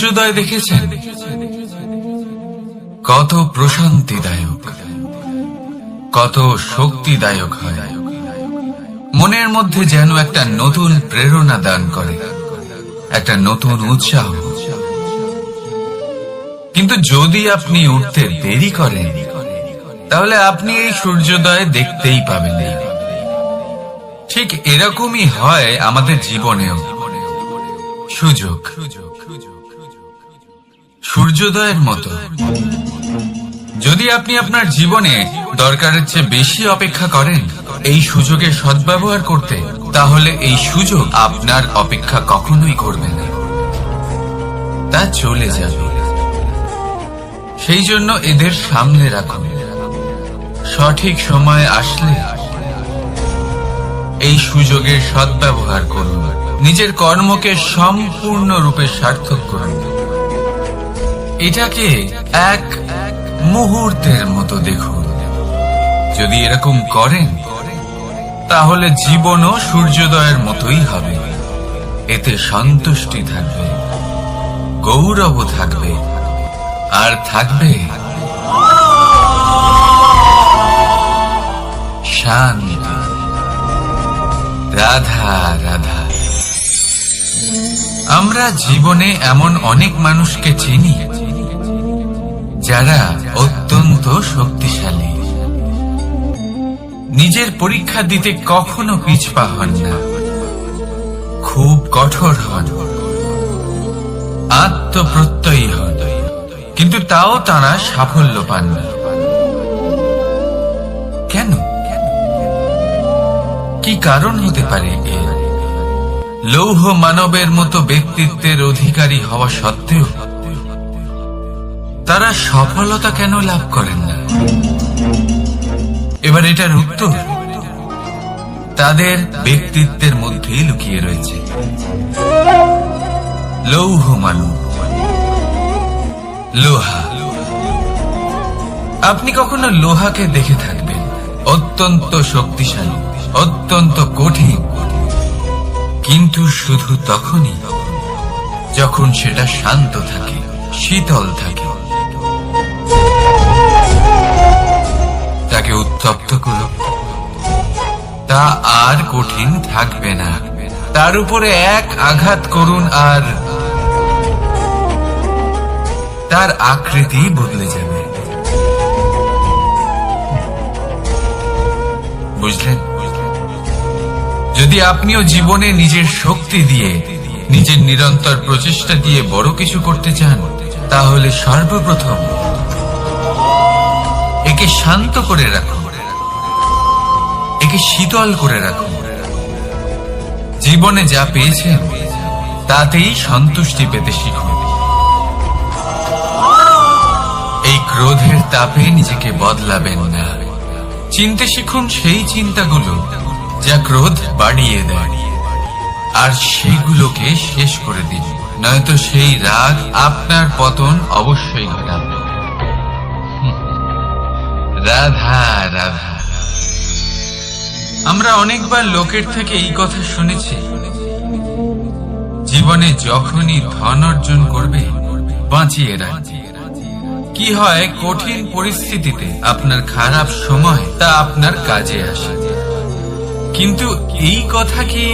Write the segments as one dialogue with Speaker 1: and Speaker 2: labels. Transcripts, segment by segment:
Speaker 1: সূর্যোদয় দেখেছেন? কত প্রশান্তিদায়ক, কত শক্তিদায়ক হয়। মনের মধ্যে যেন একটা নতুন প্রেরণা দান করে, একটা নতুন উৎসাহ। কিন্তু যদি আপনি উঠতে দেরি করেন, তাহলে আপনি এই সূর্যোদয় দেখতেই পাবেন না। ঠিক এরকমই হয় আমাদের জীবনেও। সুযোগ সূর্যোদয়ের মতো। যদি আপনি আপনার জীবনে দরকারের চেয়ে বেশি অপেক্ষা করেন এই সুযোগের সদ্ব্যবহার করতে, তাহলে এই সুযোগ আপনার অপেক্ষা কখনোই করবে না, তা চলে যাবে। সেই জন্য এদের সামনে রাখুন। সঠিক সময় আসলে এই সুযোগের সদ্ব্যবহার করুন, নিজের কর্মকে সম্পূর্ণরূপে সার্থক করুন। এটাকে এক মুহূর্তের মতো দেখুন। যদি এরকম করেন, তাহলে জীবনও সূর্যোদয়ের মতোই হবে। এতে সন্তুষ্টি থাকবে, গৌরব থাকবে, আর থাকবে শান্তি। রাধা রাধা। আমরা জীবনে এমন অনেক মানুষকে চিনি যারা অত্যন্ত শক্তিশালী, নিজের পরীক্ষা দিতে কখনো পিছপা হন না, খুব কঠোর হন, আত্মপ্রত্যয়ী হন, কিন্তু তাও তারা সাফল্য পান না। কেন? কি কারণ হতে পারে এর? লৌহ মানবের মতো ব্যক্তিত্বের অধিকারী হওয়া সত্ত্বেও তারা সফলতা কেন লাভ করেন না? এবার এটার উত্তর তাদের ব্যক্তিত্বের মধ্যেই লুকিয়ে রয়েছে। লৌহ মানব, লোহা। আপনি কখনো লোহাকে দেখে থাকবেন অত্যন্ত শক্তিশালী, অত্যন্ত কঠিন, কিন্তু শুধু তখনই যখন সেটা শান্ত থাকে, শীতল থাকে। তাকে উত্তপ্ত করো, তা আর কঠিন থাকবে না। তার উপরে এক আঘাত করুন আর তার আকৃতি বদলে যাবে। বুঝলেন? যদি আপনিও জীবনে নিজের শক্তি দিয়ে, নিজের নিরন্তর প্রচেষ্টা দিয়ে বড় কিছু করতে চান, তাহলে সর্বপ্রথম একে শান্ত করে রাখুন, একে শীতল করে রাখুন। জীবনে যা পেয়েছেন তাতেই সন্তুষ্টি পেতে শিখুন। এই ক্রোধের তাপে নিজেকে বদলাবেন না। চিনতে শিখুন সেই চিন্তাগুলো যা ক্রোধ বাড়িয়ে দেয়, আর সেগুলোকে শেষ করে দিন, নয়তো সেই রাগ আপনার পতন অবশ্যই ঘটাবে। রাধা রাধা। আমরা অনেকবার লোকের থেকে এই কথা শুনেছি, জীবনে যখনই ধন অর্জন করবে বাঁচিয়ে রাখবে। কি হয়, কঠিন পরিস্থিতিতে আপনার খারাপ সময় তা আপনার কাজে আসে। কিন্তু এই কথা কি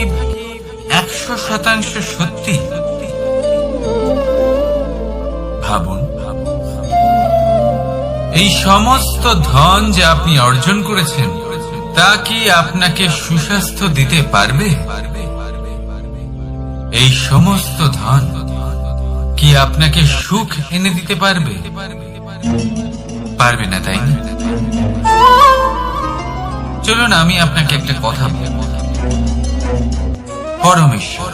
Speaker 1: 100% সত্যি? ভাবুন, এই সমস্ত ধন যে আপনি অর্জন করেছেন তা কি আপনাকে সুস্বাস্থ্য দিতে পারবে? এই সমস্ত ধন কি আপনাকে সুখ এনে দিতে পারবে? পারবে না, তাই না? চলুন আমি আপনাকে একটা কথা বলবো। পরমেশ্বর,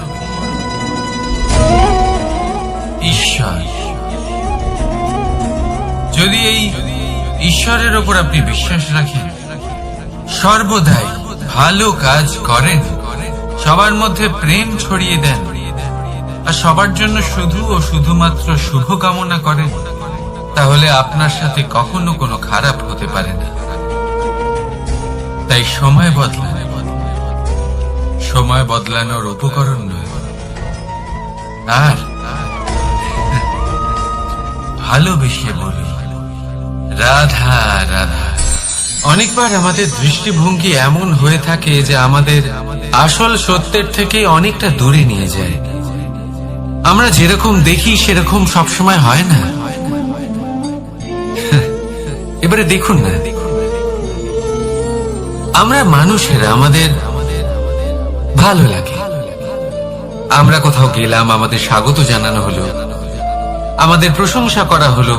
Speaker 1: ঈশ্বর, যদি এই ঈশ্বরের ওপর আপনি বিশ্বাস রাখেন, সর্বদাই ভালো কাজ করেন, সবার মধ্যে প্রেম ছড়িয়ে দেন, আর সবার জন্য শুধু ও শুধুমাত্র শুভ কামনা করেন, তাহলে আপনার সাথে কখনো কোনো খারাপ হতে পারে না। তাই সময় বদলান, সময় বদলানোর উপকরণ নয়। আর ভালোবেসে বলি, রাধা রাধা। অনেকবার আমাদের দৃষ্টিভঙ্গি এমন হয়ে থাকে যে আমাদের আসল সত্যের থেকে অনেকটা দূরে নিয়ে যায়। আমরা যেরকম দেখি সেরকম সবসময় হয় না। এবারে দেখুন না, আমরা মানুষেরা, আমাদের ভালো লাগে, আমরা কোথাও গেলাম, আমাদের স্বাগত জানানো হলো, আমাদের প্রশংসা করা হলো,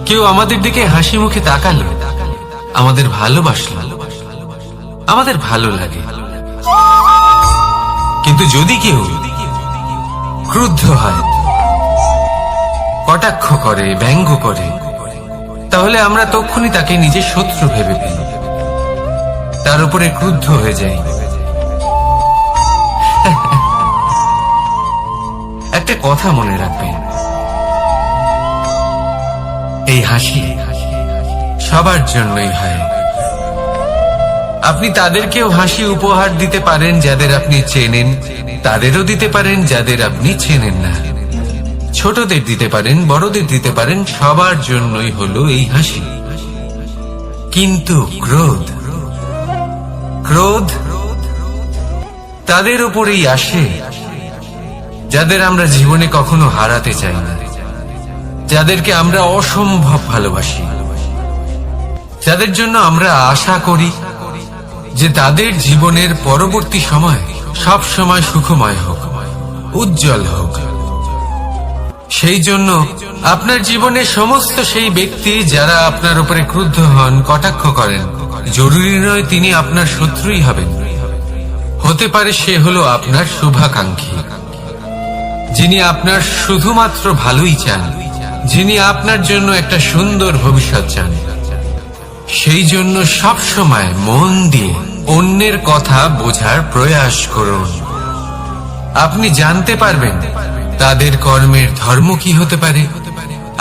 Speaker 1: কেউ আমাদের দিকে হাসি মুখে তাকালো, আমাদের ভালোবাসলো, আমাদের ভালো লাগে। কিন্তু যদি কেউ ক্রুদ্ধ হয়, কটাক্ষ করে, ব্যঙ্গ করে, তাহলে আমরা তক্ষুনি তাকে নিজের শত্রু ভেবে ফেলি, তার উপরে ক্রুদ্ধ হয়ে যাই। একটা কথা মনে রাখবেন, এই হাসি সবার জন্যই হয়। আপনি তাদেরকেও হাসি উপহার দিতে পারেন যাদের আপনি চেনেন, তাদেরও দিতে পারেন যাদের আপনি চেনেন না, ছোটদের দিতে পারেন, বড়দের দিতে পারেন, সবার জন্যই হলো এই হাসি। কিন্তু ক্রোধ, ক্রোধ তাদের উপরেই আসে যাদের আমরা জীবনে কখনো হারাতে চাই না, যাদেরকে আমরা অসম্ভব ভালোবাসি, যাদের জন্য আমরা আশা করি যে তাদের জীবনের পরবর্তী সময় সব সময় সুখময় হোক, উজ্জ্বল হোক। সেই জন্য আপনার জীবনের সমস্ত সেই ব্যক্তি যারা আপনার উপরে ক্রুদ্ধ হন, কটাক্ষ করেন, জরুরি নয় তিনি আপনার শত্রুই হবেন। হতে পারে সে হলো আপনার শুভাকাঙ্ক্ষী, যিনি আপনার শুধুমাত্র ভালোই চান, যিনি আপনার জন্য একটা সুন্দর ভবিষ্যৎ চান। সেই জন্য সব সময় মন দিয়ে অন্যের কথা বোঝার প্রয়াস করুন। আপনি জানতে পারবেন তাদের কর্মের ধর্ম কি হতে পারে,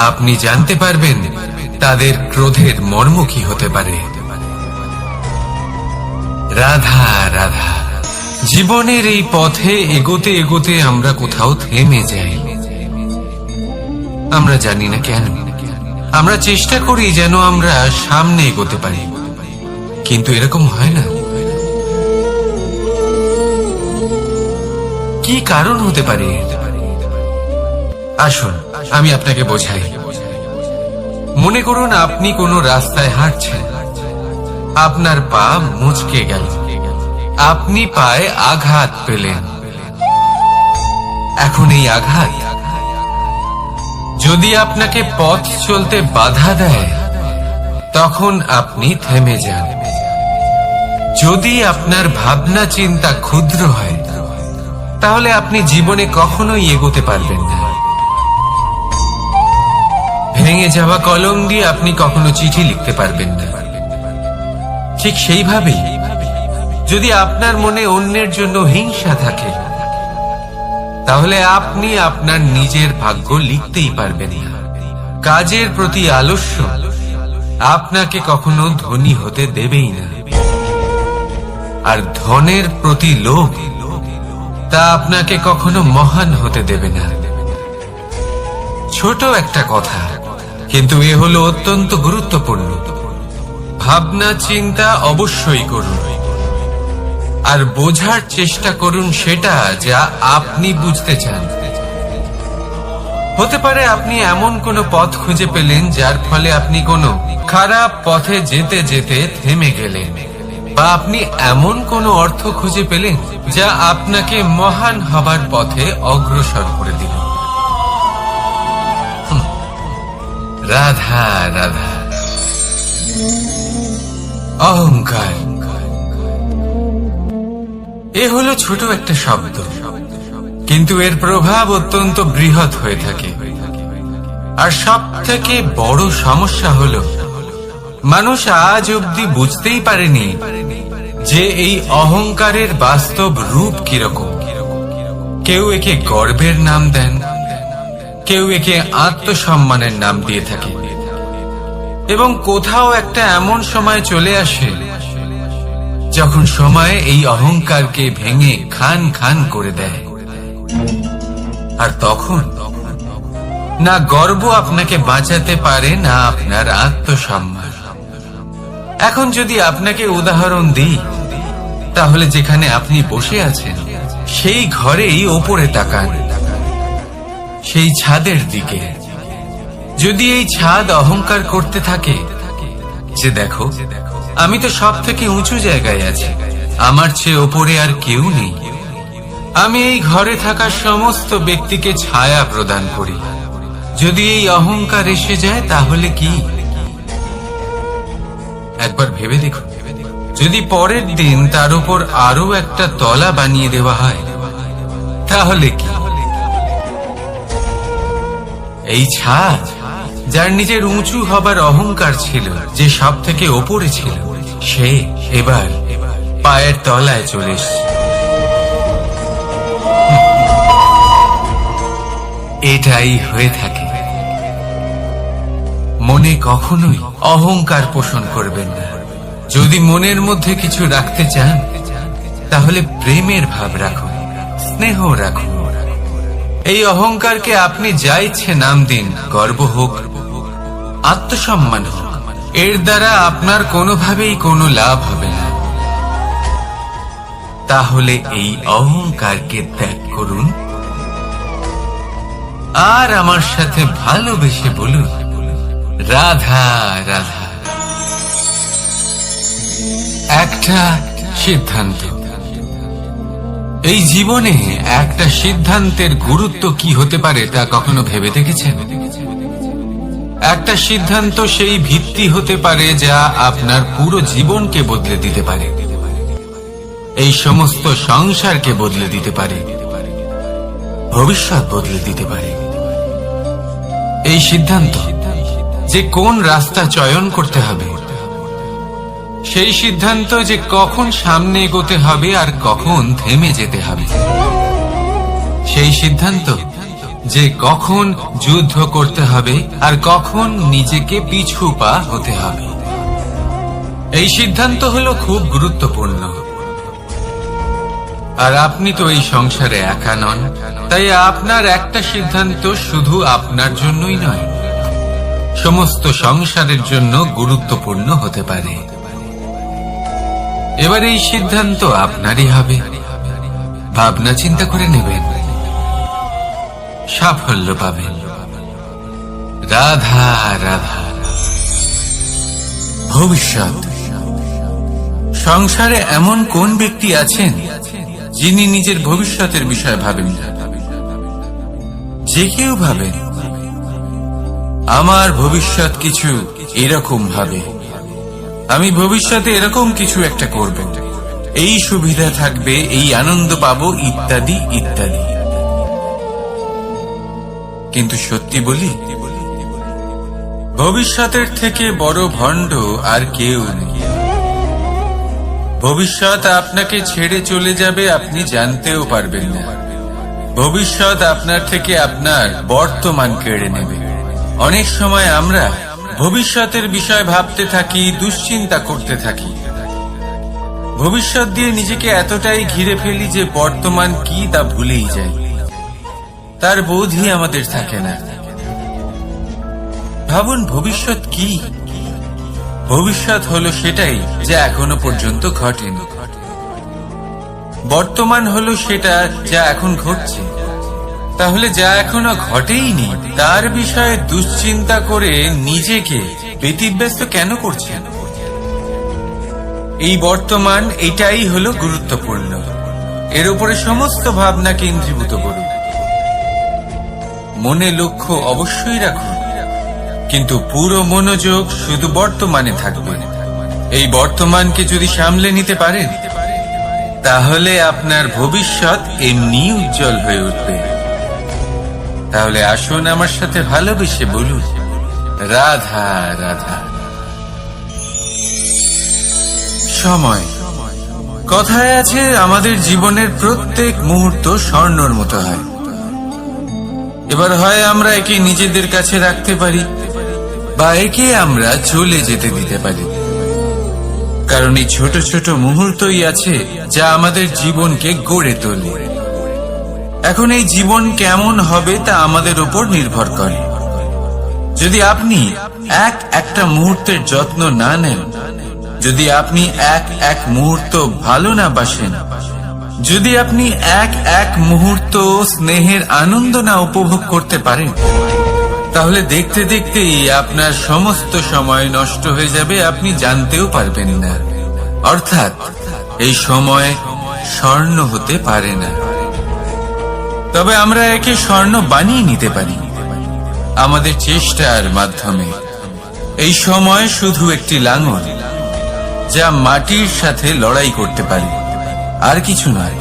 Speaker 1: আপনি জানতে পারবেন তাদের ক্রোধের মর্ম কি হতে পারে। রাধা রাধা। জীবনের এই পথে এগোতে এগোতে আমরা কোথাও থেমে যাই, আমরা জানি না কেন। আমরা চেষ্টা করি যেন আমরা সামনে এগোতে পারি, কিন্তু এরকম হয় না। কি কারণ হতে পারে? আসুন আমি আপনাকে বোঝাই। মনে করুন আপনি কোনো রাস্তায় হাঁটছেন, আপনার পা মুচকে গেল, আপনি পায়ে আঘাত পেলেন। এখন এই আঘাত যদি আপনাকে পথ চলতে বাধা দেয়, তখন আপনি থেমে যান। যদি আপনার ভাবনা চিন্তা ক্ষুদ্র হয়, তাহলে আপনি জীবনে কখনোই এগোতে পারবেন না। ভেঙে যাওয়া কলম দিয়ে আপনি কখনো চিঠি লিখতে পারবেন না। ঠিক সেইভাবেই যদি আপনার মনে অন্যের জন্য হিংসা থাকে, তাহলে আপনি আপনার নিজের ভাগ্য লিখতেই পারবেন না। কাজের প্রতি আলস্য আপনাকে কখনো ধনী হতে দেবেই না, আর ধনের প্রতি লোভ তা আপনাকে কখনো মহান হতে দেবে না। ছোট একটা কথা, কিন্তু এ হলো অত্যন্ত গুরুত্বপূর্ণ। ভাবনা চিন্তা অবশ্যই করুন, আর বোঝার চেষ্টা করুন সেটা যা আপনি বুঝতে চান। হতে পারে আপনি এমন কোনো পথ খুঁজে পেলেন যার ফলে আপনি কোনো খারাপ পথে যেতে যেতে থেমে গেলেন, বা আপনি এমন কোনো অর্থ খুঁজে পেলেন যা আপনাকে মহান হবার পথে অগ্রসর করে দিল। রাধা রাধা। অহংকার এ হলো ছোট একটা শব্দ, কিন্তু এর প্রভাব অত্যন্ত বৃহৎ হয়ে থাকে। আর সব থেকে বড় সমস্যা হলো মানুষ আজ অব্দি বুঝতেই পারেনি যে এই অহংকারের বাস্তব রূপ কিরকম। কেউ একে গর্বের নাম দেন, কেউ একে আত্মসম্মানের নাম দিয়ে থাকে, এবং কোথাও একটা এমন সময় চলে আসে যখন সময় এই অহংকারকে ভেঙে খান খান করে দেয়। আর তখন না গর্ব আপনাকে বাঁচাতে পারে, না আপনার আত্মসম্মান। এখন যদি আপনাকে উদাহরণ দিই, তাহলে যেখানে আপনি বসে আছেন সেই ঘরেই ওপরে তাকান, সেই ছাদের দিকে। যদি এই ছাদ অহংকার করতে থাকে যে দেখো, আমি তো সব থেকে উঁচু জায়গায় আছি, আমার চেয়ে ওপরে আর কেউ নেই, আমি এই ঘরে থাকা সমস্ত ব্যক্তিকে ছায়া প্রদান করি, যদি এই অহংকার এসে যায় তাহলে কি? একবার ভেবে দেখুন, যদি পরের দিন তার উপর আরো একটা তলা বানিয়ে দেওয়া হয় তাহলে কি? এই ছাদ, যার নিজের উঁচু হবার অহংকার ছিল, যে সব থেকে ওপরে ছিল, সে এবার পায়ের তলায় চলে এসেছে। এটাই হয়ে থাকে। মনে কখনোই অহংকার পোষণ করবেন না। যদি মনের মধ্যে কিছু রাখতে চান, তাহলে প্রেমের ভাব রাখুন, স্নেহ রাখুন। এই অহংকারকে আপনি যা ইচ্ছে নাম দিন, গর্ব হোক, আত্মসম্মান হোক, এর দ্বারা আপনার কোনোভাবেই কোনো লাভ হবে না। তাহলে এই অহংকারকে ত্যাগ করুন আর আমার সাথে ভালোবেসে বলুন, রাধা রাধা। একটা সিদ্ধান্ত। এই জীবনে একটা সিদ্ধান্তের গুরুত্ব কি হতে পারে তা কখনো ভেবে দেখেছেন? একটা সিদ্ধান্ত সেই ভিত্তি হতে পারে যা আপনার পুরো জীবনকে বদলে দিতে পারে, এই সমস্ত সংসারকে বদলে দিতে পারে, ভবিষ্যৎ বদলে দিতে পারে। এই সিদ্ধান্ত যে কোন রাস্তা চয়ন করতে হবে, সেই সিদ্ধান্ত যে কখন সামনে এগোতে হবে আর কখন থেমে যেতে হবে, সেই সিদ্ধান্ত যে কখন যুদ্ধ করতে হবে আর কখন নিজেকে পিছু পা হতে হবে। এই সিদ্ধান্ত হলো খুব গুরুত্বপূর্ণ। আর আপনি তো এই সংসারে একা নন, তাই আপনার একটা সিদ্ধান্ত শুধু আপনার জন্যই নয়, সমস্ত সংসারের জন্য গুরুত্বপূর্ণ হতে পারে। এবার এই সিদ্ধান্ত আপনারই হবে। ভাবনা চিন্তা করে নেবেন, সাফল্য পাবেন। রাধা রাধা। ভবিষ্যৎ। সংসারে এমন কোন ব্যক্তি আছেন যিনি নিজের ভবিষ্যতের বিষয়ে ভাবেন না? যে কেউ ভাবেন আমার ভবিষ্যৎ কিছু এরকম ভাবে, আমি ভবিষ্যতে এরকম কিছু একটা করব, এই সুবিধা থাকবে, এই আনন্দ পাবো, ইত্যাদি ইত্যাদি। কিন্তু সত্যি বলি, ভবিষ্যতের থেকে বড় ভণ্ড আর কেউ নেই। ভবিষ্যৎ আপনাকে ছেড়ে চলে যাবে, আপনি জানতেও পারবেন না। ভবিষ্যৎ আপনার থেকে আপনার বর্তমান কেড়ে নেবে। অনেক সময় আমরা ভবিষ্যতের বিষয় ভাবতে থাকি, দুশ্চিন্তা করতে থাকি, ভবিষ্যৎ দিয়ে নিজেকে এতটাই ঘিরে ফেলি যে বর্তমান কি তা ভুলেই যাই, তার বোধই আমাদের থাকে না। ভাবুন, ভবিষ্যৎ কি? ভবিষ্যৎ হলো সেটাই যা এখনো পর্যন্ত ঘটেনি। বর্তমান হলো সেটা যা এখন ঘটছে। তাহলে যা এখনো ঘটেইনি তার বিষয়ে দুশ্চিন্তা করে নিজেকে ব্যতিব্যস্ত কেন করছেন? এই বর্তমান, এটাই হলো গুরুত্বপূর্ণ। এর উপরে সমস্ত ভাবনা কেন্দ্রীভূত করুন। মনে লক্ষ্য অবশ্যই রাখুন, কিন্তু পুরো মনোযোগ শুধু বর্তমানে থাকবে। এই বর্তমানকে যদি সামলে নিতে পারেন, তাহলে আপনার ভবিষ্যৎ এমনি উজ্জ্বল হয়ে উঠবে। তাহলে আসুন আমার সাথে ভালোবেসে বলুন, রাধা রাধা। সময়। কথায় আছে, আমাদের জীবনের প্রত্যেক মুহূর্ত স্বর্ণর মতো হয়। এবার হয় আমরা একে নিজেদের কাছে রাখতে পারি, বা একে আমরা চলে যেতে দিতে পারি। কারণ এই ছোট ছোট মুহূর্তই আছে যা আমাদের জীবনকে গড়ে তোলে। এখন এই জীবন কেমন হবে তা আমাদের উপর নির্ভর করে। যদি আপনি একটা মুহূর্তের যত্ন না নেন, যদি আপনি এক মুহূর্ত ভালো না বাসেন, যদি আপনি এক মুহূর্ত স্নেহের আনন্দ না উপভোগ করতে পারেন, তাহলে দেখতে দেখতেই আপনার সমস্ত সময় নষ্ট হয়ে যাবে, আপনি জানতেও পারবেন না। অর্থাৎ এই সময় স্বর্ণ হতে পারে না। তবে আমরা একে স্বর্ণ বানিয়ে নিতে পারি আমাদের চেষ্টার মাধ্যমে। এই সময় শুধু একটি লাঙল, যা মাটির সাথে লড়াই করতে পারে, আর কিছু নয়।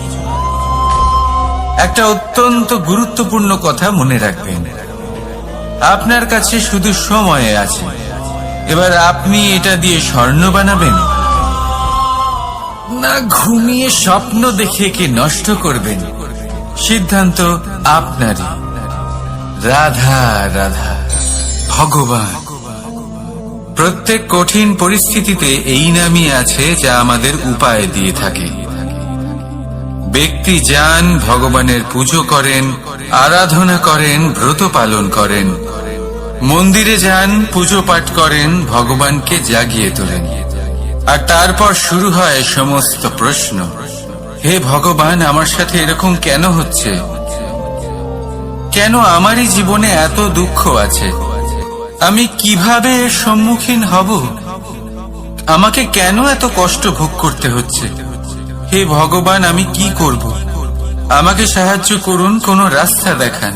Speaker 1: একটা অত্যন্ত গুরুত্বপূর্ণ কথা মনে রাখবেন, আপনার কাছে শুধু সময় আছে। এবার আপনি এটা দিয়ে স্বর্ণ বানাবেন, না ঘুমিয়ে স্বপ্ন দেখে কে নষ্ট করবেন, সিদ্ধান্ত আপনারই। রাধা রাধা। ভগবান প্রত্যেক কঠিন পরিস্থিতিতে এই নামই আছে, যা আমাদের উপায় দিয়ে থাকে। ব্যক্তি যান, ভগবানের পুজো করেন, আরাধনা করেন, ব্রত পালন করেন, মন্দিরে যান, পুজো পাঠ করেন, ভগবানকে জাগিয়ে তোলেন। আর তারপর শুরু হয় সমস্ত প্রশ্ন। হে ভগবান, আমার সাথে এরকম কেন হচ্ছে? কেন আমারই জীবনে এত দুঃখ আছে? আমি কিভাবে এর সম্মুখীন হব? আমাকে কেন এত কষ্ট ভোগ করতে হচ্ছে? হে ভগবান, আমি কি করব? আমাকে সাহায্য করুন, কোনো রাস্তা দেখান।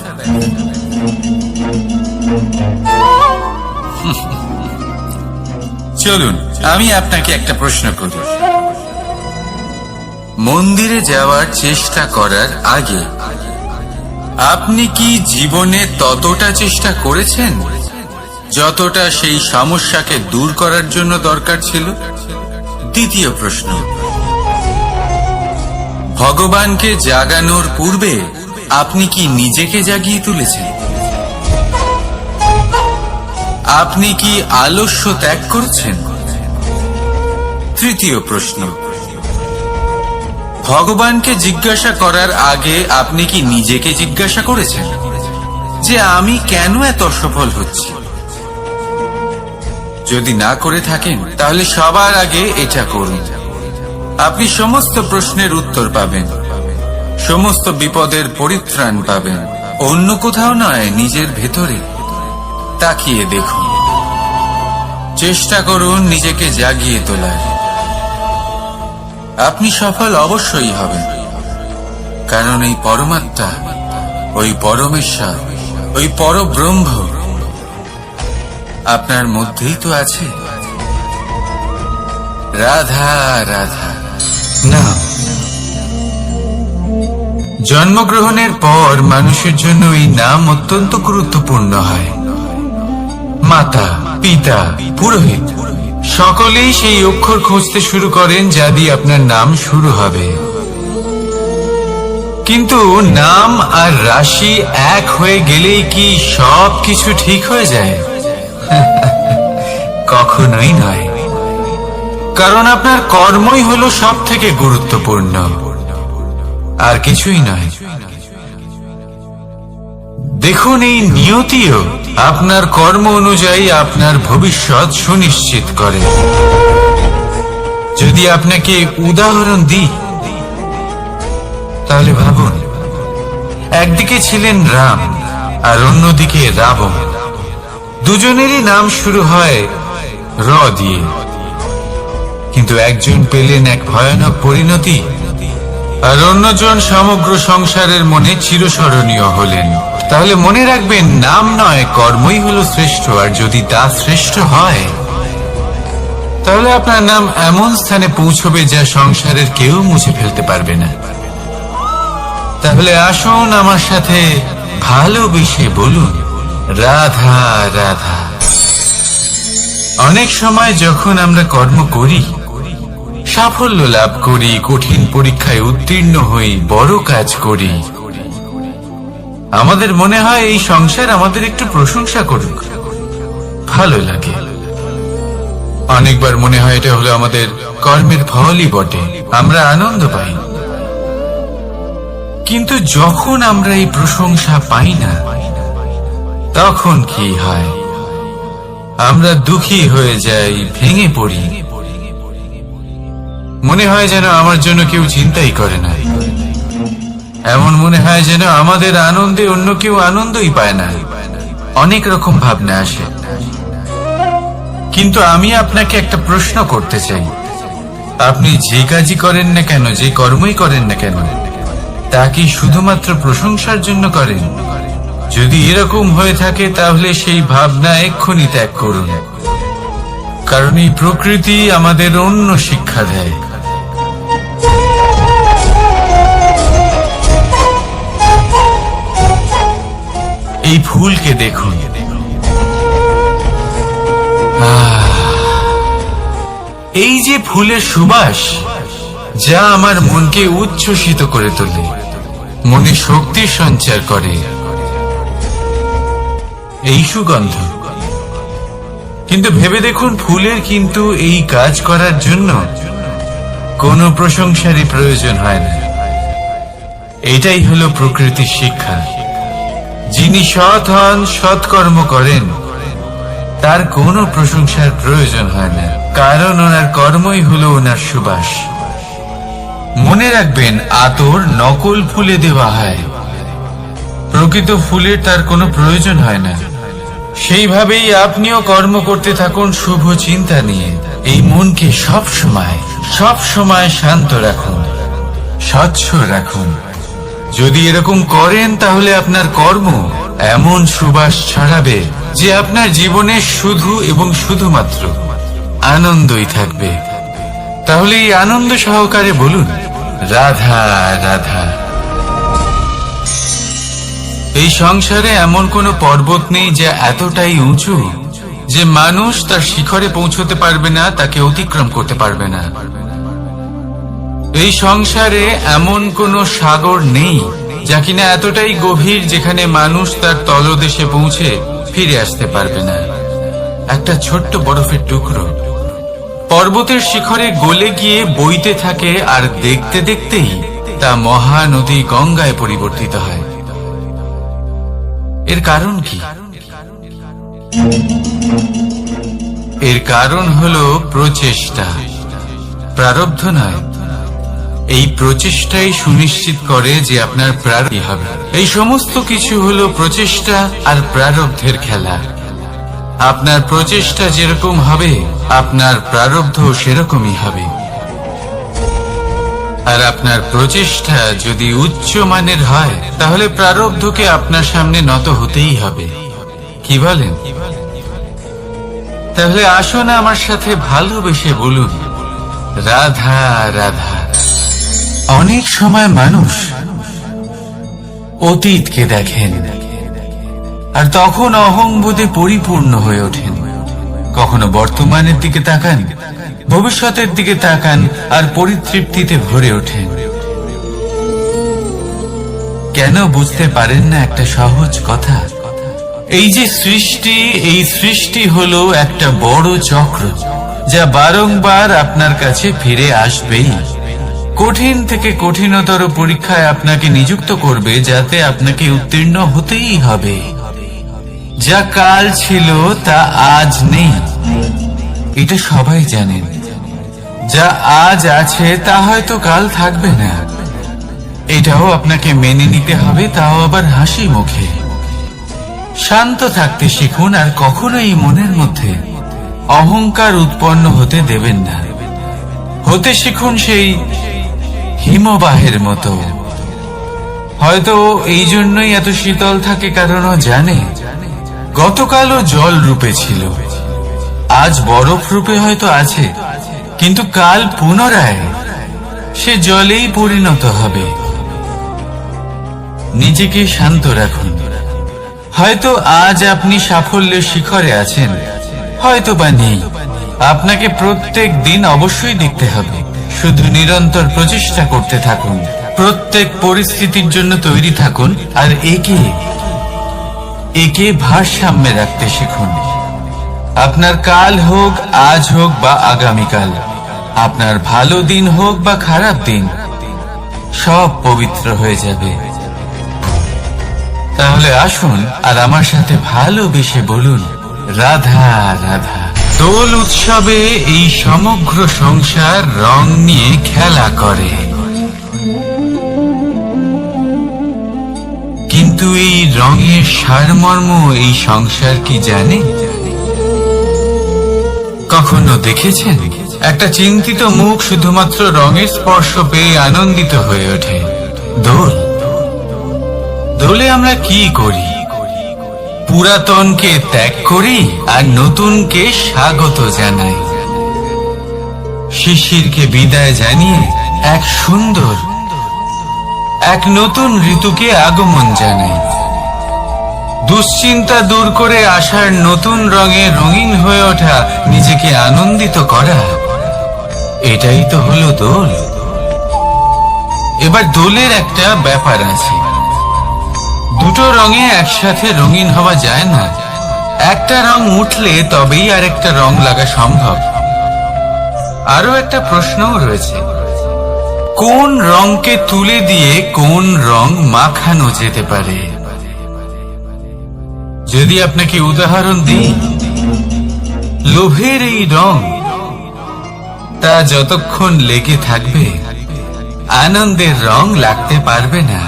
Speaker 1: চলুন আমি আপনাকে একটা প্রশ্ন করি। মন্দিরে যাওয়ার চেষ্টা করার আগে আপনি কি জীবনে ততটা চেষ্টা করেছেন যতটা সেই সমস্যাকে দূর করার জন্য দরকার ছিল? দ্বিতীয় প্রশ্ন, ভগবানকে জাগানোর পূর্বে আপনি কি নিজেকে জাগিয়ে তুলেছেন? আপনি কি আলস্য ত্যাগ করেছেন? তৃতীয় প্রশ্ন, ভগবানকে জিজ্ঞাসা করার আগে আপনি কি নিজেকে জিজ্ঞাসা করেছেন যে আমি কেন এত অসফল হচ্ছি? যদি না করে থাকেন, তাহলে সবার আগে এটা করুন। আপনি সমস্ত প্রশ্নের উত্তর পাবেন, সমস্ত বিপদের পরিত্রাণ পাবেন। অন্য কোথাও নয়, নিজের ভেতরে তাকিয়ে দেখুন। চেষ্টা করুন নিজেকে জাগিয়ে তোলার। আপনি সফল অবশ্যই হবেন, কারণ এই পরমাত্মা, ওই পরমেশ্বর, ওই পরব্রহ্ম আপনার মধ্যেই তো আছে। রাধা রাধা। না, জন্মগ্রহণের পর মানুষের জন্য এই নাম অত্যন্ত গুরুত্বপূর্ণ হয়। মাতা, পিতা, পুরোহিত সকলেই সেই অক্ষর খুঁজতে শুরু করেন যা দিয়ে আপনার নাম শুরু হবে। কিন্তু নাম আর রাশি এক হয়ে গেলেই কি সব কিছু ঠিক হয়ে যায়? কখনোই নয়, কারণ আপনার কর্মই হলো সব থেকে গুরুত্বপূর্ণ, আর কিছুই নয়। দেখুন, এই নিয়তিও আপনার কর্ম অনুযায়ী আপনার ভবিষ্যৎ সুনিশ্চিত করে। যদি আপনাকে উদাহরণ দিই, তাহলে ভাবুন, একদিকে ছিলেন রাম আর অন্যদিকে রাবণ। দুজনেরই নাম শুরু হয় র দিয়ে, কিন্তু একজন পেলেন এক ভয়ানক পরিণতি, আর অন্যজন সমগ্র সংসারের মনে চিরস্মরণীয় হলেন। তাহলে মনে রাখবেন, নাম নয়, কর্মই হলো শ্রেষ্ঠ। আর যদি তা শ্রেষ্ঠ হয়, তাহলে আপনার নাম এমন স্থানে পৌঁছবে যা সংসারের কেউ মুছে ফেলতে পারবে না। তাহলে আসুন আমার সাথে ভালোবেসে বলুন, রাধা রাধা। অনেক সময় যখন আমরা কর্ম করি, সাফল্য লাভ করি, কঠিন পরীক্ষায় উত্তীর্ণ হই, বড় কাজ করি, আমাদের মনে হয় এই সংসার আমাদের একটু প্রশংসা করুক, ভালো লাগে। অনেকবার মনে হয় এটা হলো আমাদের কর্মের ফলই বটে, আমরা আনন্দ পাই। কিন্তু যখন আমরা এই প্রশংসা পাই না, তখন কি হয়? আমরা দুঃখী হয়ে যাই, ভেঙে পড়ি। মনে হয় যেন আমার জন্য কেউ চিন্তাই করে না। এমন মনে হয় যেন আমাদের আনন্দে অন্য কেউ আনন্দই পায় না। অনেক রকম ভাবনা আসে। কিন্তু আমি আপনাকে একটা প্রশ্ন করতে চাই, আপনি যে কাজই করেন না কেন, যে কর্মই করেন না কেন, তা কি শুধুমাত্র প্রশংসার জন্য করেন? যদি এরকম হয়ে থাকে তাহলে সেই ভাবনা এক্ষুনি ত্যাগ করুন, কারণ এই প্রকৃতি আমাদের অন্য শিক্ষা দেয়। এই ফুলকে দেখুন, এই যে ফুলের সুবাস, যা আমার মনকে উচ্ছ্বসিত করে তোলে, মনে শক্তি সঞ্চার করে, এই সুগন্ধ। কিন্তু ভেবে দেখুন, ফুলের কিন্তু এই কাজ করার জন্য কোনো প্রশংসারই প্রয়োজন হয় না। এটাই হলো প্রকৃতির শিক্ষা। যিনি সৎ হন, সৎকর্ম করেন, তার কোনো প্রশংসার প্রয়োজন হয় না, কারণ ওনার কর্মই হলো ওনার সুবাস। মনে রাখবেন, আতর নকল ফুলে দেওয়া হয়, প্রকৃত ফুলের তার কোনো প্রয়োজন হয় না। সেইভাবেই আপনিও কর্ম করতে থাকুন শুভ চিন্তা নিয়ে। এই মনকে সব সময় শান্ত রাখুন, স্বচ্ছ রাখুন। যদি এরকম করেন তাহলে আপনার কর্ম এমন সুবাস ছড়াবে যে আপনার জীবনে শুধু এবং শুধুমাত্র আনন্দই থাকবে। তাহলে এই আনন্দ সহকারে বলুন, রাধা রাধা। এই সংসারে এমন কোনো পর্বত নেই যা এতটাই উঁচু যে মানুষ তার শিখরে পৌঁছতে পারবে না, তাকে অতিক্রম করতে পারবে না। এই সংসারে এমন কোনো সাগর নেই যা কিনা এতটাই গভীর যেখানে মানুষ তার তলদেশে পৌঁছে ফিরে আসতে পারবে না। একটা ছোট্ট বরফের টুকরো পর্বতের শিখরে গলে গিয়ে বইতে থাকে, আর দেখতে দেখতেই তা মহানদী গঙ্গায় পরিবর্তিত হয়। এর কারণ কি? এর কারণ হলো প্রচেষ্টা, প্রারব্ধ নয়। এই প্রচেষ্টাই সুনিশ্চিত করে যে আপনার প্রারব্ধ হবে। এই সমস্ত কিছু হলো প্রচেষ্টা আর প্রারব্ধের খেলা। আপনার প্রচেষ্টা যেরকম হবে, আপনার প্রারব্ধ সেরকমই হবে। আর আপনার প্রচেষ্টা যদি উচ্চ মানের হয়, তাহলে প্রারব্ধকে আপনার সামনে নত হতেই হবে। কি বলেন? তাহলে আসুন আমার সাথে ভালোবেসে বলুন, রাধা রাধা। অনেক সময় মানুষ অতীতকে দেখেন আর তখন অহংবোধে পরিপূর্ণ হয়ে ওঠেন। কখনো বর্তমানের দিকে তাকান, ভবিষ্যতের দিকে তাকান আর পরিতৃপ্তিতে ভরে ওঠেন। কেন বুঝতে পারেন না একটা সহজ কথা? এই যে সৃষ্টি, এই সৃষ্টি হলো একটা বড় চক্র যা বারংবার আপনার কাছে ফিরে আসবেই। কঠিন থেকে কঠিনতর পরীক্ষায় আপনাকে নিযুক্ত করবে, যাতে আপনাকে উত্তীর্ণ হতেই হবে। যা কাল ছিল তা আজ নেই, এটা সবাই জানেন। যা আজ আছে তা হয়তো কাল থাকবে না, এটাও আপনাকে মেনে নিতে হবে, তাও আবার হাসি মুখে। শান্ত থাকতে শিখুন আর কখনোই মনের মধ্যে অহংকার উৎপন্ন হতে দেবেন না। হতে শিখুন সেই হিমবাহের মতো। হয়তো এই জন্যই এত শীতল থাকে, কারণ ও জানে গতকালও জল রূপে ছিল, আজ বরফ রূপে হয়তো আছে, কিন্তু কাল পুনরায় সে জলেই পরিণত হবে। নিজেকে শান্ত রাখুন। হয়তো আজ আপনি সাফল্যের শিখরে আছেন, হয়তো বা নেই। আপনাকে প্রত্যেক দিন অবশ্যই দেখতে হবে। শুধু নিরন্তর প্রচেষ্টা করতে থাকুন, প্রত্যেক পরিস্থিতির জন্য তৈরি থাকুন, আর একে ভারসাম্যে রাখতে শিখুন। আপনার কাল হোক, আজ হোক বা আগামীকাল, আপনার ভালো দিন হোক বা খারাপ দিন, সব পবিত্র হয়ে যাবে। তাহলে আসুন আর আমার সাথে ভালোবেসে বলুন, রাধা রাধা। দোল উৎসবে এই সমগ্র সংসার রং নিয়ে খেলা করে, কিন্তু এই রঙের সারমর্ম এই সংসার কি জানে? কখনো দেখেছেন একটা চিন্তিত মুখ শুধুমাত্র রঙের স্পর্শ পেয়ে আনন্দিত হয়ে ওঠে? দোলে আমরা কি করি? পুরাতনকে ত্যাগ করি আর নতুনকে স্বাগত জানাই। শিশিরকে বিদায় জানিয়ে এক নতুন ঋতুকে আগমন জানাই। দুশ্চিন্তা দূর করে আসার নতুন রঙে রঙিন হয়ে ওঠা, নিজেকে আনন্দিত করা, এটাই তো হলো দোল। এবার দোলের একটা ব্যাপার আছে, দুটো রঙে একসাথে রঙিন হওয়া যায় না। একটা রং উঠলে তবেই আরেকটা রং লাগা সম্ভব। আরো একটা প্রশ্নও রয়েছে, কোন রংকে তুলে দিয়ে কোন রং মাখানো যেতে পারে? যদি আপনাকে উদাহরণ দিই, লোভের এই রং, তা যতক্ষণ লেগে থাকবে আনন্দের রং লাগতে পারবে না।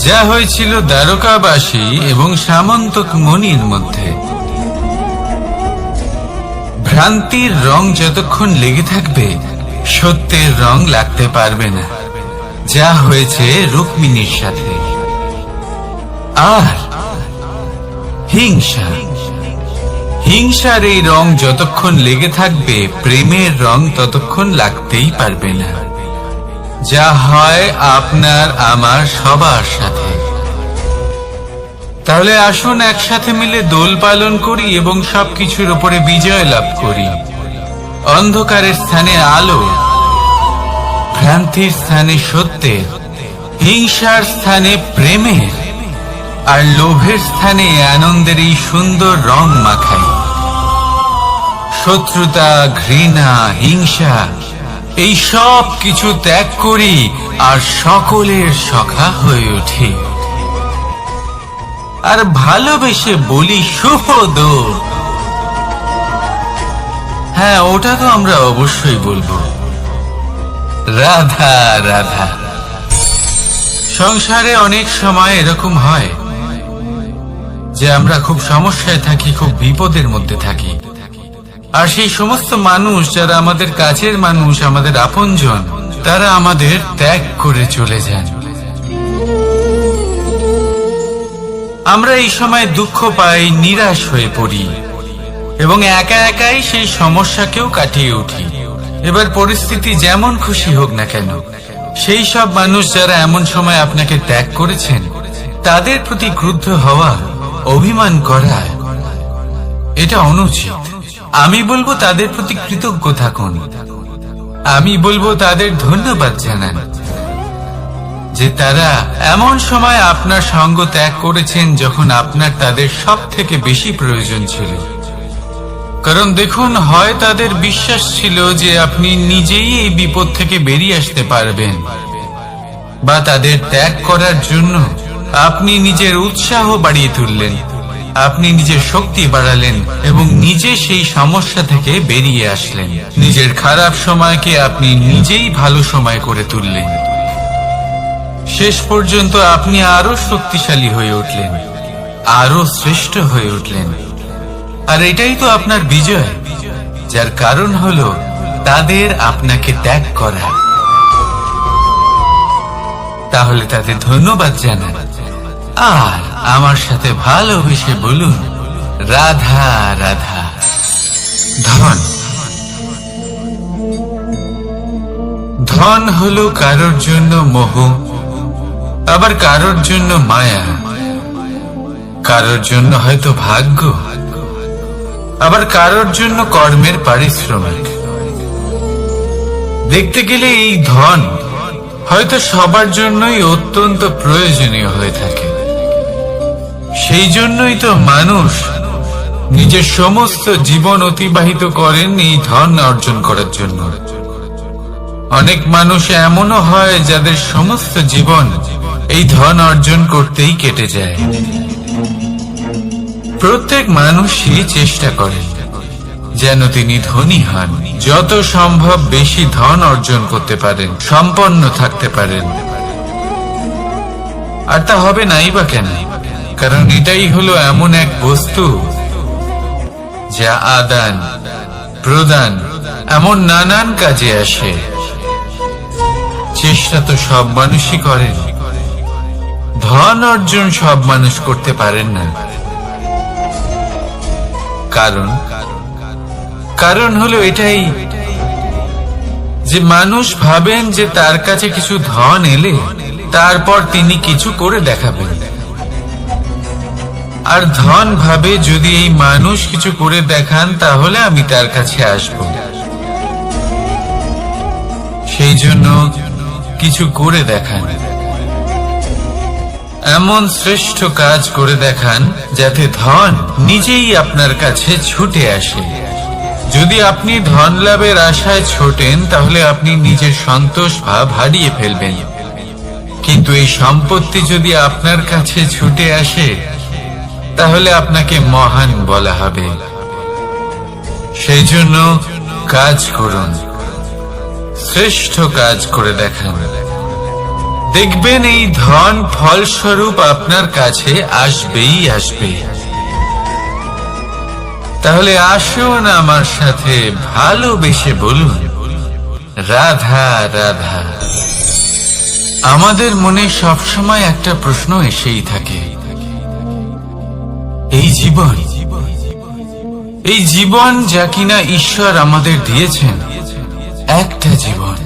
Speaker 1: যা হয়েছিল দ্বারকাবাসী এবং সামন্তক মণির মধ্যে। ভ্রান্তির রং যতক্ষণ লেগে থাকবে সত্যের রং লাগতে পারবে না, যা হয়েছে রুক্মিণীর সাথে। আর হিংসার এই রং যতক্ষণ লেগে থাকবে প্রেমের রং ততক্ষণ লাগতেই পারবে না, যা হয় আপনার আমার সবার সাথে। তাহলে আসুন একসাথে মিলে দোল পালন করি এবং সবকিছুর উপরে বিজয় লাভ করি। অন্ধকারের স্থানে আলো, ভ্রান্তির স্থানে সত্যের, হিংসার স্থানে প্রেমের, আর লোভের স্থানে আনন্দের এই সুন্দর রং মাখাই। শত্রুতা, ঘৃণা, হিংসা এই সব কিছু ত্যাগ করি আর সকলের সখা হয়ে উঠি। আর ভালোবেসে বলি শুভ দোল। হ্যাঁ, ওটা তো আমরা অবশ্যই বলবো, রাধা রাধা। সংসারে অনেক সময় এরকম হয় যে আমরা খুব সমস্যায় থাকি, খুব বিপদের মধ্যে থাকি, আর সেই সমস্ত মানুষ যারা আমাদের কাছের মানুষ, আমাদের আপনজন, তারা আমাদের ত্যাগ করে চলে যান। আমরা এই সময় দুঃখ পাই, নিরাশ হয়ে পড়ি এবং একা একাই সেই সমস্যাকেও কাটিয়ে উঠি। এবার পরিস্থিতি যেমন খুশি হোক না কেন, সেই সব মানুষ যারা এমন সময় আপনাকে ত্যাগ করেছেন, তাদের প্রতি ক্রুদ্ধ হওয়া, অভিমান করা, এটা অনুচিত। আমি বলবো তাদের প্রতি কৃতজ্ঞ থাকুন। আমি বলবো তাদের ধন্যবাদ জানান যে তারা এমন সময় আপনার সঙ্গ ত্যাগ করেছেন যখন আপনার তাদের সব থেকে বেশি প্রয়োজন ছিল। কারণ দেখুন, হয় তাদের বিশ্বাস ছিল যে আপনি নিজেই এই বিপদ থেকে বেরিয়ে আসতে পারবেন, বা তাদের ত্যাগ করার জন্য আপনি নিজের উৎসাহ বাড়িয়ে তুললেন, আপনি নিজের শক্তি বাড়ালেন এবং নিজে সেই সমস্যা থেকে বেরিয়ে আসলেন। নিজের খারাপ সময়কে আপনি নিজেই ভালো সময় করে তুললেন। শেষ পর্যন্ত আপনি আরো শক্তিশালী হয়ে উঠলেন, আরো শ্রেষ্ঠ হয়ে উঠলেন। আর এটাই তো আপনার বিজয়, যার কারণ হলো তাদের আপনাকে ত্যাগ করা। তাহলে তাদের ধন্যবাদ জানান আর আমার সাথে ভালোবেসে বলুন, রাধা রাধা। ধন হলো কারোর জন্য মোহ, আবার কারোর জন্য মায়া, কারোর জন্য হয়তো ভাগ্য, আবার কারোর জন্য কর্মের পারিশ্রমিক। দেখতে গেলে এই ধন হয়তো সবার জন্যই অত্যন্ত প্রয়োজনীয় হয়ে থাকে। সেই জন্যই তো মানুষ নিজের সমস্ত জীবন অতিবাহিত করেন এই ধন অর্জন করার জন্য। অনেক মানুষ এমনও হয় যাদের সমস্ত জীবন এই ধন অর্জন করতেই কেটে যায়। প্রত্যেক মানুষই চেষ্টা করেন যেন তিনি ধনী হন, যত সম্ভব বেশি ধন অর্জন করতে পারেন, সম্পন্ন থাকতে পারেন। আর তা হবে নাই বা কেন? কারণ এটাই হলো এমন এক বস্তু যা আদান প্রদান এমন নানান কাজে আসে। চেষ্টা তো সব মানুষই করেন, ধন অর্জন সব মানুষ করতে পারেন না। কারণ হলো এটাই যে মানুষ ভাবেন যে তার কাছে কিছু ধন এলে তারপর তিনি কিছু করে দেখাবেন, আর ধন ভাবে যদি এই মানুষ কিছু করে দেখান তাহলে আমি তার কাছে আসব। সেই জন্য কিছু করে দেখান, এমন শ্রেষ্ঠ কাজ করে দেখান যাতে ধন নিজেই আপনার কাছে ছুটে আসে। যদি আপনি ধন লাভের আশায় ছোটেন তাহলে আপনি নিজের সন্তোষ ভাব হারিয়ে ফেলবেন, কিন্তু এই সম্পত্তি যদি আপনার কাছে ছুটে আসে তাহলে আপনাকে মহান বলা হবে। সেই জন্য কাজ করুন, শ্রেষ্ঠ কাজ করে দেখান, দেখবেন এই ধন ফলস্বরূপ আপনার কাছে আসবেই আসবে। তাহলে আসুন আমার সাথে ভালোবেসে বলুন, রাধা রাধা। আমাদের মনে সবসময় একটা প্রশ্ন এসেই থাকে, এই জীবন যা কিনা ঈশ্বর আমাদের দিয়েছেন, একটা জীবন।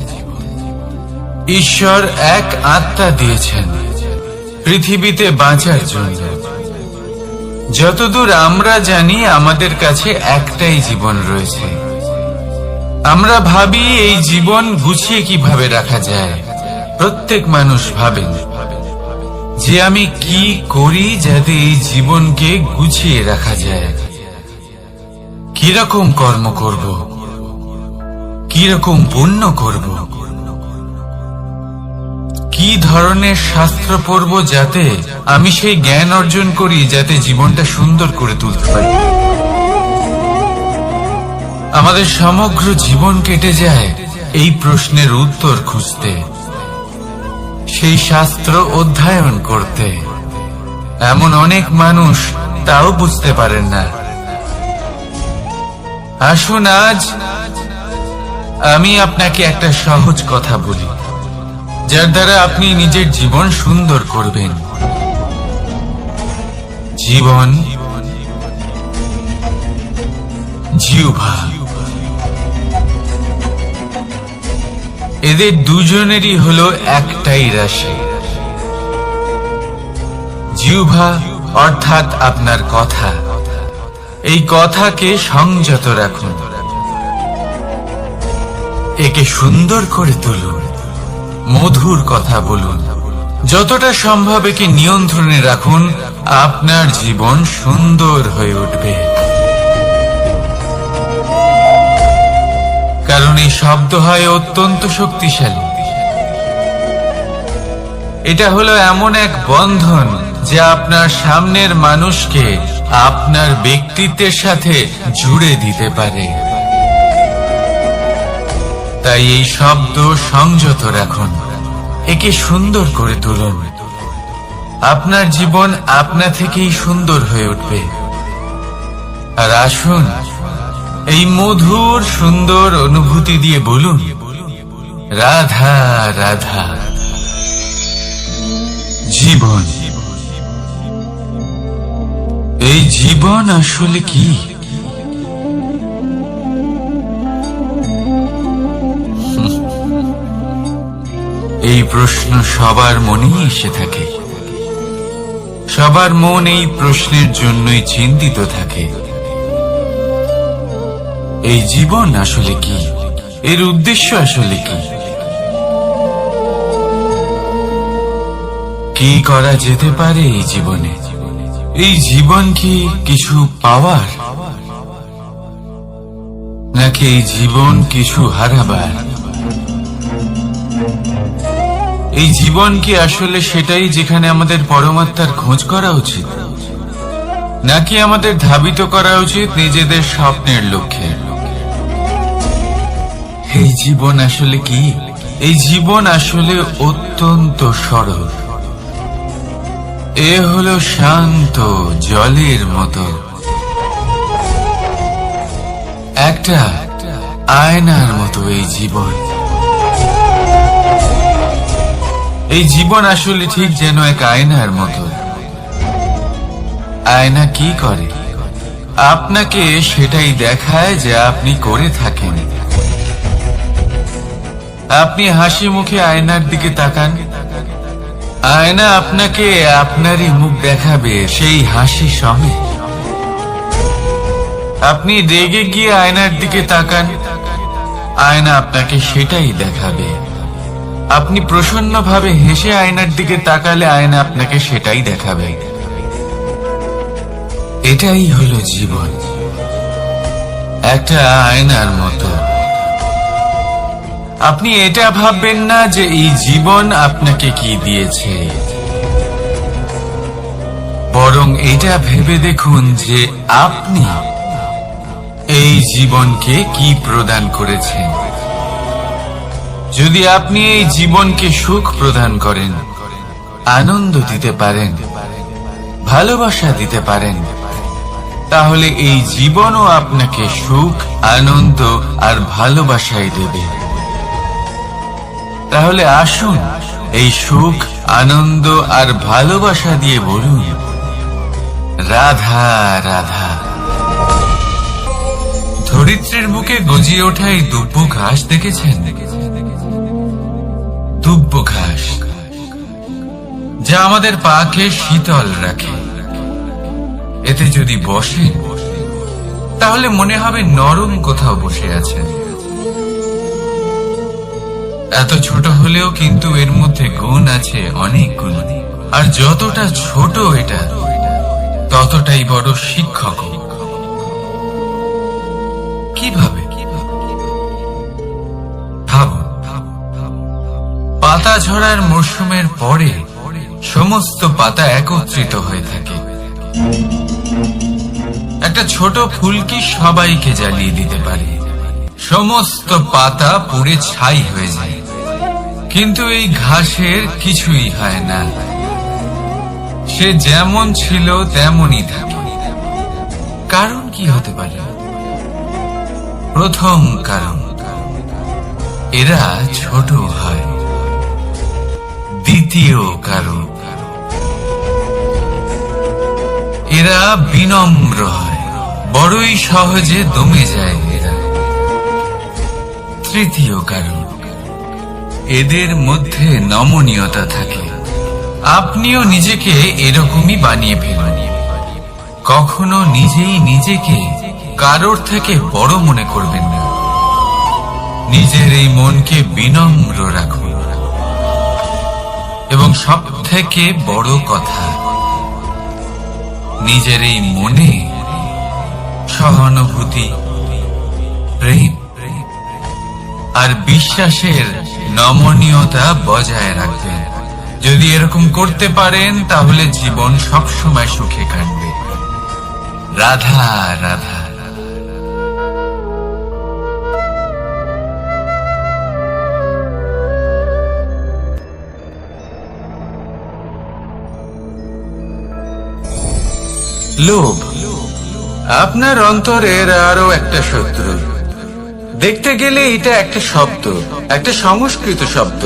Speaker 1: ঈশ্বর এক আত্মা দিয়েছেন পৃথিবীতে বাঁচার জন্য। যতদূর আমরা জানি আমাদের কাছে একটাই জীবন রয়েছে। আমরা ভাবি এই জীবন গুছিয়ে কিভাবে রাখা যায়। প্রত্যেক মানুষ ভাবেন যে আমি কি করি যাতে এই জীবনকে গুছিয়ে রাখা যায়, কিরকম কর্ম করব, কিরকম পুণ্য করব, কি ধরনের শাস্ত্র পড়ব যাতে আমি সেই জ্ঞান অর্জন করি যাতে জীবনটা সুন্দর করে তুলতে পারি। আমাদের সমগ্র জীবন কেটে যায় এই প্রশ্নের উত্তর খুঁজতে, সেই শাস্ত্র অধ্যয়ন করতে। এমন অনেক মানুষ তাও বুঝতে পারেন না। আসুন আজ আমি আপনাকে একটা সহজ কথা বলি, যার দ্বারা আপনি নিজের জীবন সুন্দর করবেন। জীবন, জিহ্বা, এদের দুজনেরই হলো একটাই রাশি। জিহ্বা অর্থাৎ আপনার কথা, এই কথাকে সংযত রাখুন, একে সুন্দর করে তুলুন, মধুর কথা বলুন, যতটা সম্ভব একে নিয়ন্ত্রণে রাখুন। আপনার জীবন সুন্দর হয়ে উঠবে। কারণ এই শব্দ হয় অত্যন্ত শক্তিশালী। এটা হলো এমন এক বন্ধন যা আপনার সামনের মানুষকে আপনার ব্যক্তিত্বের সাথে জুড়ে দিতে পারে। তাই এই শব্দ সংযত রাখুন, একে সুন্দর করে তুলুন। আপনার জীবন আপনা থেকেই সুন্দর হয়ে উঠবে। আর আসুন এই মধুর সুন্দর অনুভূতি দিয়ে বলুন, রাধা রাধা। জীবন, এই জীবন আসলে কি? এই প্রশ্ন সবার মনেই এসে থাকে। সবার মন এই প্রশ্নের জন্যই চিন্তিত থাকে। এই জীবন আসলে কি? এর উদ্দেশ্য আসলে কি? কি করা যেতে পারে এই জীবনে? এই জীবন কি কিছু পাওয়ার, নাকি এই জীবন কিছু হারাবার? এই জীবন কি আসলে সেটাই যেখানে আমাদের পরমাত্মার খোঁজ করা উচিত? নাকি আমাদের ধাবিত করা উচিত নিজেদের স্বপ্নের লক্ষ্যে? এই জীবন আসলে কি? এই জীবন আসলে অত্যন্ত সরল। এ হলো শান্ত জলের মতো, একটা আয়নার মতো। এই জীবন আসলে ঠিক যেন এক আয়নার মতো। আয়না কি করে? আপনাকে সেটাই দেখায় যা আপনি করে থাকেন। আপনি হাসি মুখে আয়নার দিকে তাকান, আয়না আপনাকে আপনারই মুখ দেখাবে সেই হাসি সমেত। আপনি রেগে গিয়ে আয়নার দিকে তাকান, আয়না আপনাকে সেটাই দেখাবে। আপনি প্রসন্নভাবে হেসে আয়নার দিকে তাকালে আয়না আপনাকে সেটাই দেখাবে। এটাই হলো জীবন, একটা আয়নার মতো। আপনি এটা ভাববেন না যে এই জীবন আপনাকে কি দিয়েছে, বরং এটা ভেবে দেখুন যে আপনি এই জীবনকে কি প্রদান করেছেন। যদি আপনি এই জীবনকে সুখ প্রদান করেন, আনন্দ দিতে পারেন, ভালোবাসা দিতে পারেন, তাহলে এই জীবনও আপনাকে সুখ, আনন্দ আর ভালোবাসাই দেবে। তাহলে আসুন এই সুখ, আনন্দ আর ভালোবাসা দিয়ে বলুন, রাধা রাধা। ধরিত্রীর বুকে গজিয়ে ওঠা এই দুব্য ঘাস দেখেছেন? দুব্য ঘাস, যা আমাদের পাকে শীতল রাখে। এতে যদি বসেন তাহলে মনে হবে নরম কোথাও বসে আছেন। এত ছোট হলেও কিন্তু এর মধ্যে গুণ আছে, অনেক গুণ। আর যতটা ছোট এটা, ততটাই বড় শিক্ষক। কিভাবে? ভাবুন, পাতা ঝরার মরশুমের পরে সমস্ত পাতা একত্রিত হয়ে থাকে। একটা ছোট ফুলকি সবাইকে জ্বালিয়ে দিতে পারে, সমস্ত পাতা পুড়ে ছাই হয়ে যায়। কিন্তু এই ঘাসের কিছুই হয় না, সে যেমন ছিল তেমনই থাকে। কারণ কি হতে পারে? প্রথম কারণ, এরা ছোট হয়। দ্বিতীয় কারণ, এরা বিনম্র হয়, বড়ই সহজে দমে যায় এরা। তৃতীয় কারণ, এদের মধ্যে নমনীয়তা থাকে। আপনিও নিজেকে এরকমই বানিয়ে ফেলুন। কখনো নিজেই নিজেকে কারোর থেকে বড় মনে করবেন না। নিজের এই মনকে বিনম্র রাখুন। এবং সব থেকে বড় কথা, নিজের এই মনে সহানুভূতি, প্রেম আর বিশ্বাসের নমনীয়তা বজায় রাখবেন। যদি এরকম করতে পারেন তাহলে জীবন সবসময় সুখে কাটবে। রাধা রাধা। লোভ আপনার অন্তরের আরো একটা শত্রু। দেখতে গেলে এটা একটা শব্দ, একটা সংস্কৃত শব্দ।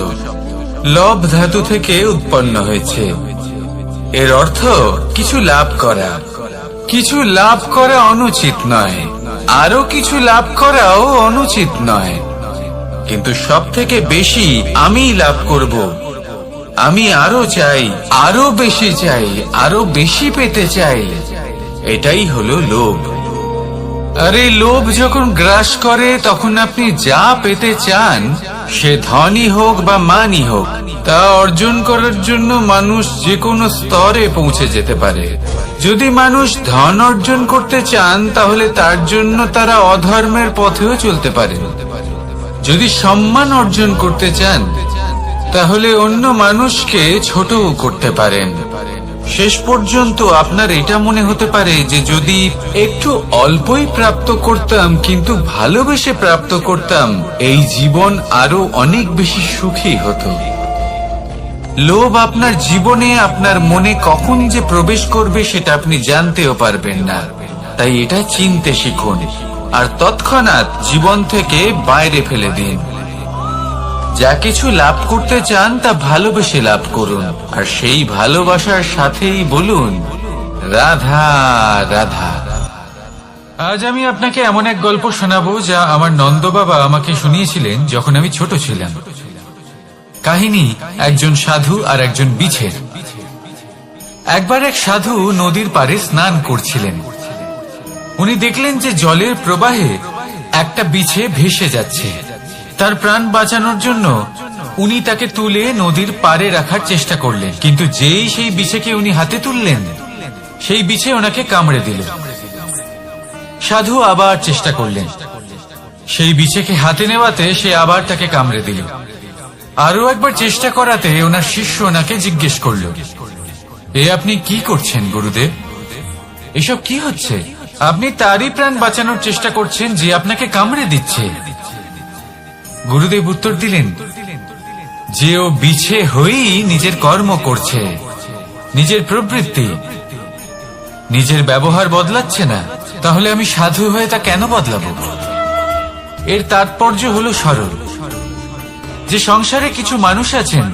Speaker 1: লব ধাতু থেকে উৎপন্ন হয়েছে। এর অর্থ কিছু লাভ করা। কিছু লাভ করা অনুচিত নয়, আরো কিছু লাভ করাও অনুচিত নয়, কিন্তু সব থেকে বেশি আমি লাভ করব, আমি আরো চাই, আরো বেশি চাই, আরো বেশি পেতে চাই, এটাই হলো লোভ। আর এই লোভ যখন গ্রাস করে তখন আপনি যা পেতে চান, সে ধনই হোক বা মানই হোক, তা অর্জন করার জন্য মানুষ যে কোনো স্তরে পৌঁছে যেতে পারে। যদি মানুষ ধন অর্জন করতে চান তাহলে তার জন্য তারা অধর্মের পথেও চলতে পারে। যদি সম্মান অর্জন করতে চান তাহলে অন্য মানুষকে ছোটও করতে পারেন। শেষ পর্যন্ত আপনার এটা মনে হতে পারে যে যদি একটু অল্পই প্রাপ্ত করতাম, কিন্তু ভালোবেসে প্রাপ্ত করতাম, এই জীবন আরো অনেক বেশি সুখী হতো। লোভ আপনার জীবনে, আপনার মনে কখন যে প্রবেশ করবে সেটা আপনি জানতেও পারবেন না। তাই এটা চিনতে শিখুন আর তৎক্ষণাৎ জীবন থেকে বাইরে ফেলে দিন। যা কিছু লাভ করতে চান তা ভালোবেসে লাভ করুন, আর সেই ভালোবাসার সাথেই বলুন রাধা রাধা। আজ আমি আপনাকে এমন এক গল্প শোনাবো যা আমার নন্দ বাবা আমাকে শুনিয়েছিলেন যখন আমি ছোট ছিলাম। কাহিনী একজন সাধু আর একজন বিছের। একবার এক সাধু নদীর পাড়ে স্নান করছিলেন। উনি দেখলেন যে জলের প্রবাহে একটা বিছে ভেসে যাচ্ছে। তার প্রাণ বাঁচানোর জন্য উনি তাকে তুলে নদীর পাড়ে রাখার চেষ্টা করলেন, কিন্তু যেই সেই বিছেকে উনি হাতে তুললেন, সেই বিছে ওনাকে কামড়ে দিল। সাধু আবার চেষ্টা করলেন, সেই বিছেকে হাতে নেওয়াতে সে আবার তাকে কামড়ে দিল। আরো একবার চেষ্টা করাতে ওনার শিষ্য ওনাকে জিজ্ঞেস করল, এ আপনি কি করছেন গুরুদেব? এসব কি হচ্ছে? আপনি তারই প্রাণ বাঁচানোর চেষ্টা করছেন যে আপনাকে কামড়ে দিচ্ছে। গুরুদেব উত্তর দিলেন যে ও বিছে হয়েই নিজের কর্ম করছে, নিজের প্রবৃত্তি, নিজের ব্যবহার বদলাচ্ছে না। তাহলে আমি সাধু হয়ে তা কেন বদলাবো? এর তাৎপর্য হলো সরল, যে সংসারে কিছু মানুষ আছেন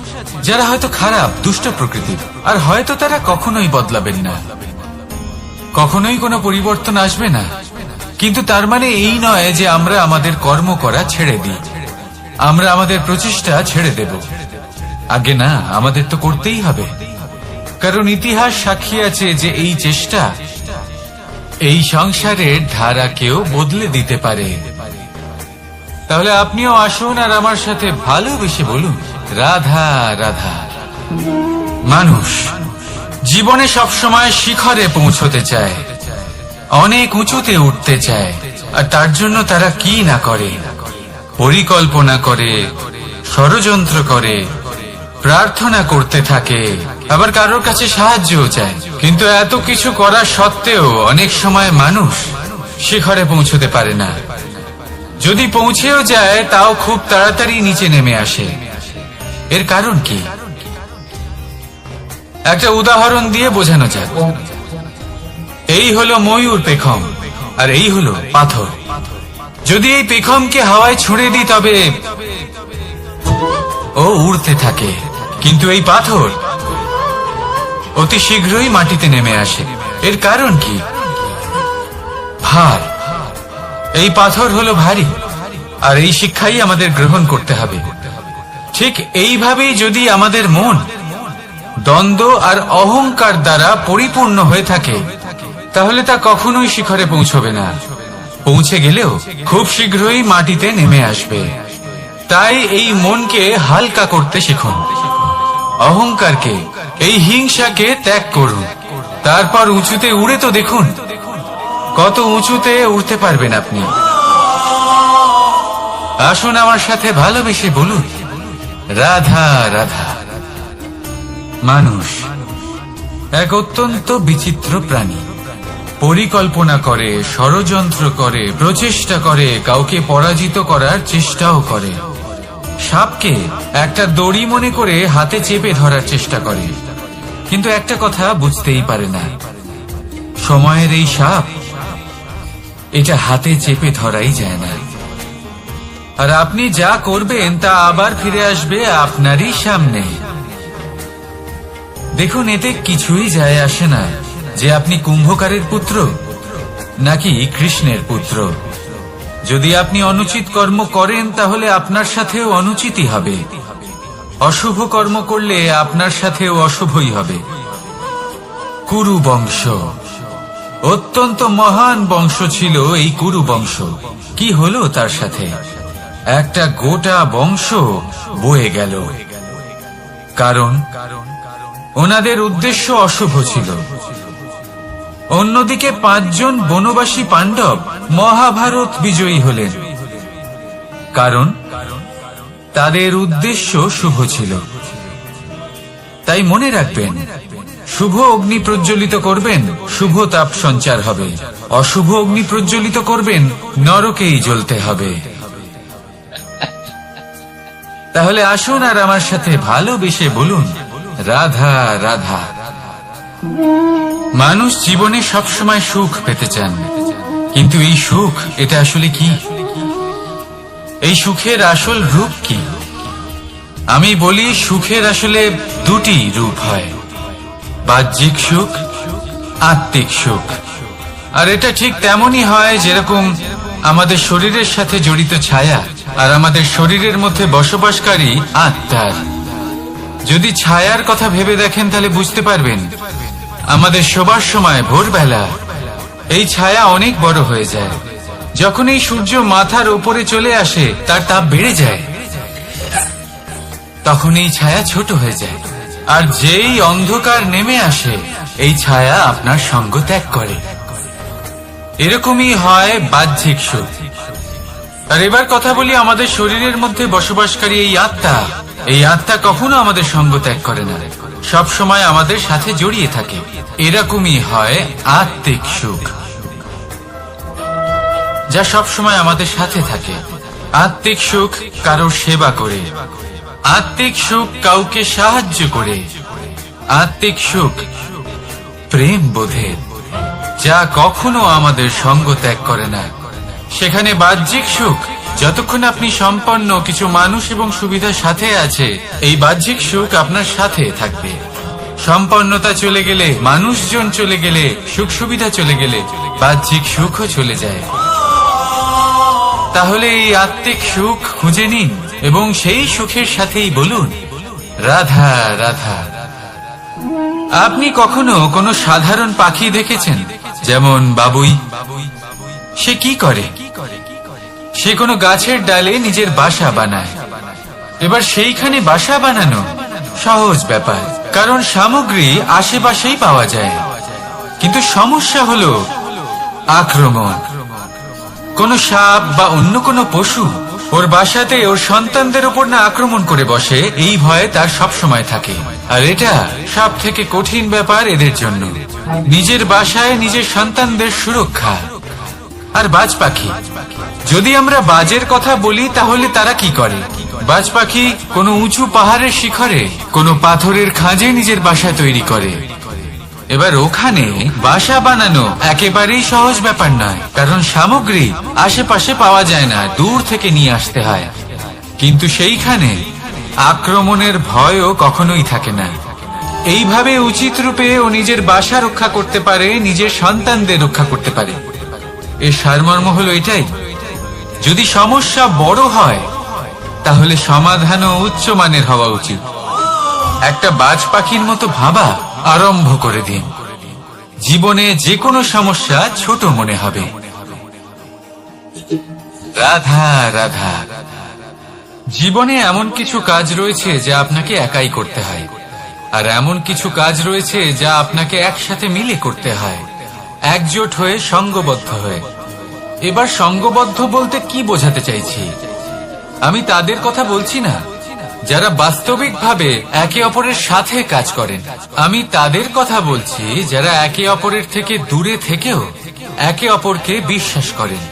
Speaker 1: যারা হয়তো খারাপ, দুষ্ট প্রকৃতির, আর হয়তো তারা কখনোই বদলাবেন না, কখনোই কোনো পরিবর্তন আসবে না। কিন্তু তার মানে এই নয় যে আমরা আমাদের কর্ম করা ছেড়ে দিই, আমরা আমাদের প্রচেষ্টা ছেড়ে দেব। আগে না, আমাদের তো করতেই হবে, কারণ ইতিহাস সাক্ষী আছে যে এই চেষ্টা এই সংসারের ধারাকেও বদলে দিতে পারে। তাহলে আপনিও আসুন আর আমার সাথে ভালোবেসে বলুন রাধা রাধা। মানুষ জীবনে সবসময় শিখরে পৌঁছতে চায়, অনেক উঁচুতে উঠতে চায়, আর তার জন্য তারা কি না করে, পরিকল্পনা করে, ষড়যন্ত্র করে, প্রার্থনা করতে থাকে, আবার কারোর কাছে সাহায্যও চায়। কিন্তু এত কিছু করা সত্ত্বেও অনেক সময় মানুষ শিখরে পৌঁছতে পারে না। যদি পৌঁছেও যায় তাও খুব তাড়াতাড়ি নিচে নেমে আসে। এর কারণ কি? একটা উদাহরণ দিয়ে বোঝানো যাক। এই হলো ময়ূর পেখম, আর এই হলো পাথর। যদি এই পেখমকে হাওয়ায় ছুঁড়ে দিই তবে ও উড়তে থাকে, কিন্তু এই পাথর অতি শীঘ্রই মাটিতে নেমে আসে। এর কারণ কি? ভার। এই পাথর হলো ভারী, আর এই শিক্ষাই আমাদের গ্রহণ করতে হবে। ঠিক এইভাবেই যদি আমাদের মন দ্বন্দ্ব আর অহংকার দ্বারা পরিপূর্ণ হয়ে থাকে, তাহলে তা কখনোই শিখরে পৌঁছবে না। পৌঁছে গেলেও খুব শীঘ্রই মাটিতে নেমে আসবে। তাই এই মনকে হালকা করতে শিখুন, অহংকারকে, এই হিংসাকে ত্যাগ করুন। তারপর উঁচুতে উড়ে তো দেখুন কত উঁচুতে উঠতে পারবেন আপনি। আসুন আমার সাথে ভালোবেসে বলুন রাধা রাধা। মানুষ এক অত্যন্ত বিচিত্র প্রাণী। পরিকল্পনা করে, ষড়যন্ত্র করে, প্রচেষ্টা করে, কাউকে পরাজিত করার চেষ্টাও করে। সাপকে একটা দড়ি মনে করে হাতে চেপে ধরার চেষ্টা করে, কিন্তু একটা কথা বুঝতেই পারে না, সময়ের এই সাপ, এটা হাতে চেপে ধরাই যায় না। আর আপনি যা করবেন তা আবার ফিরে আসবে আপনারই সামনে। দেখুন, এতে কিছুই যায় আসে না যে আপনি কুম্ভকারের পুত্র নাকি কৃষ্ণের পুত্র। যদি আপনি অনুচিত কর্ম করেন তাহলে আপনার সাথেও অনুচিতই হবে। অশুভ কর্ম করলে আপনার সাথেও অশুভই হবে। কুরু বংশ অত্যন্ত মহান বংশ ছিল। এই কুরু বংশ কি হলো তার সাথে? একটা গোটা বংশ বয়ে গেল, কারণ ওনাদের উদ্দেশ্য অশুভ ছিল। অন্যদিকে 5 জন বনবাসী পাণ্ডব মহাভারত বিজয়ী হলেন, কারণ তাদের উদ্দেশ্য শুভ ছিল। তাই মনে রাখবেন, শুভ অগ্নি প্রজ্বলিত করবেন, শুভ তাপ সঞ্চার হবে। অশুভ অগ্নি প্রজ্বলিত করবেন, নরকেই জ্বলতে হবে। তাহলে আসুন আর আমার সাথে ভালোবেসে বলুন, রাধা রাধা। মানুষ জীবনে সবসময় সুখ পেতে চান, কিন্তু এই সুখ এটা আসলে কি? এই সুখের আসল রূপ কি? আমি বলি, সুখের আসলে দুটি রূপ হয়, বাহ্যিক সুখ, আত্মিক সুখ। আর এটা ঠিক তেমনই হয় যেরকম আমাদের শরীরের সাথে জড়িত ছায়া আর আমাদের শরীরের মধ্যে বসবাসকারী আত্মার। যদি ছায়ার কথা ভেবে দেখেন তাহলে বুঝতে পারবেন, আমাদের শোবার সময় ভোরবেলা এই ছায়া অনেক বড় হয়ে যায়। যখন এই সূর্য মাথার উপরে চলে আসে, তার তাপ বেড়ে যায়, তখন এই ছায়া ছোট হয়ে যায়। আর যেই অন্ধকার নেমে আসে, এই ছায়া আপনার সঙ্গ ত্যাগ করে। এরকমই হয় বাহ্যিক সুখ। আর এবার কথা বলি আমাদের শরীরের মধ্যে বসবাসকারী এই আত্মা। এই আত্মা কখনো আমাদের সঙ্গ ত্যাগ করে না, সব সময় আমাদের সাথে জড়িয়ে থাকে। এরকমই হয় আত্মিক সুখ, যা সব সময় আমাদের সাথে থাকে। আত্মিক সুখ কারোর সেবা করে, আত্মিক সুখ কাউকে সাহায্য করে, আত্মিক সুখ প্রেম বোধের, যা কখনো আমাদের সঙ্গ ত্যাগ করে না। সেখানে বাহ্যিক সুখ, যতক্ষণ আপনি সম্পন্ন কিছু মানুষ এবং সুবিধার সাথে আছে, এই বাহ্যিক সুখ আপনার সাথে থাকবে। সম্পন্নতা চলে গেলে, মানুষজন চলে গেলে, সুখ সুবিধা চলে গেলে, বাহ্যিক সুখও চলে যায়। তাহলে এই আত্মিক সুখ খুঁজে নিন এবং সেই সুখের সাথেই বলুন, রাধা রাধা। আপনি কখনো কোনো সাধারণ পাখি দেখেছেন, যেমন বাবুই? সে কি করে? সে কোনো গাছের ডালে নিজের বাসা বানায়। এবার সেইখানে বাসা বানানো সহজ ব্যাপার, কারণ সামগ্রী আশেপাশেই পাওয়া যায়। কিন্তু সমস্যা হলো আক্রমণ। কোনো সাপ বা অন্য কোনো পশু ওর বাসাতে ওর সন্তানদের উপর না আক্রমণ করে বসে, এই ভয়ে তার সব সময় থাকে। আর এটা সব থেকে কঠিন ব্যাপার এদের জন্য, নিজের বাসায় নিজের সন্তানদের সুরক্ষা। আর বাজ পাখি, যদি আমরা বাজের কথা বলি তাহলে তারা কি করে? বাজ পাখি কোনো উঁচু পাহাড়ের শিখরে, কোনো পাথরের খাঁজে নিজের বাসা তৈরি করে। এবার ওখানে বাসা বানানো একেবারেই সহজ ব্যাপার নয়, কারণ সামগ্রী আশেপাশে পাওয়া যায় না, দূর থেকে নিয়ে আসতে হয়। কিন্তু সেইখানে আক্রমণের ভয়ও কখনোই থাকে না। এইভাবে উচিত রূপে ও নিজের বাসা রক্ষা করতে পারে, নিজের সন্তানদের রক্ষা করতে পারে। এর সারমর্ম হলো এটাই, যদি সমস্যা বড় হয় তাহলে সমাধানও উচ্চমানের হওয়া উচিত। একটা বাজ পাখির মতো ভাবা আরম্ভ করে দিন, জীবনে যে কোনো সমস্যা ছোট মনে হবে। রাধা রাধা। জীবনে এমন কিছু কাজ রয়েছে যা আপনাকে একাই করতে হয়, আর এমন কিছু কাজ রয়েছে যা আপনাকে একসাথে মিলে করতে হয়, একজোট হয়ে, সঙ্গবদ্ধ হয়ে। এবার সঙ্গবদ্ধ বলতে কি বোঝাতে চাইছি? আমি তাদের কথা বলছি না যারা বাস্তবিকভাবে একে অপরের সাথে কাজ করেন। আমি তাদের কথা বলছি যারা একে অপরের থেকে দূরে থেকেও একে অপরকে বিশ্বাস করেন।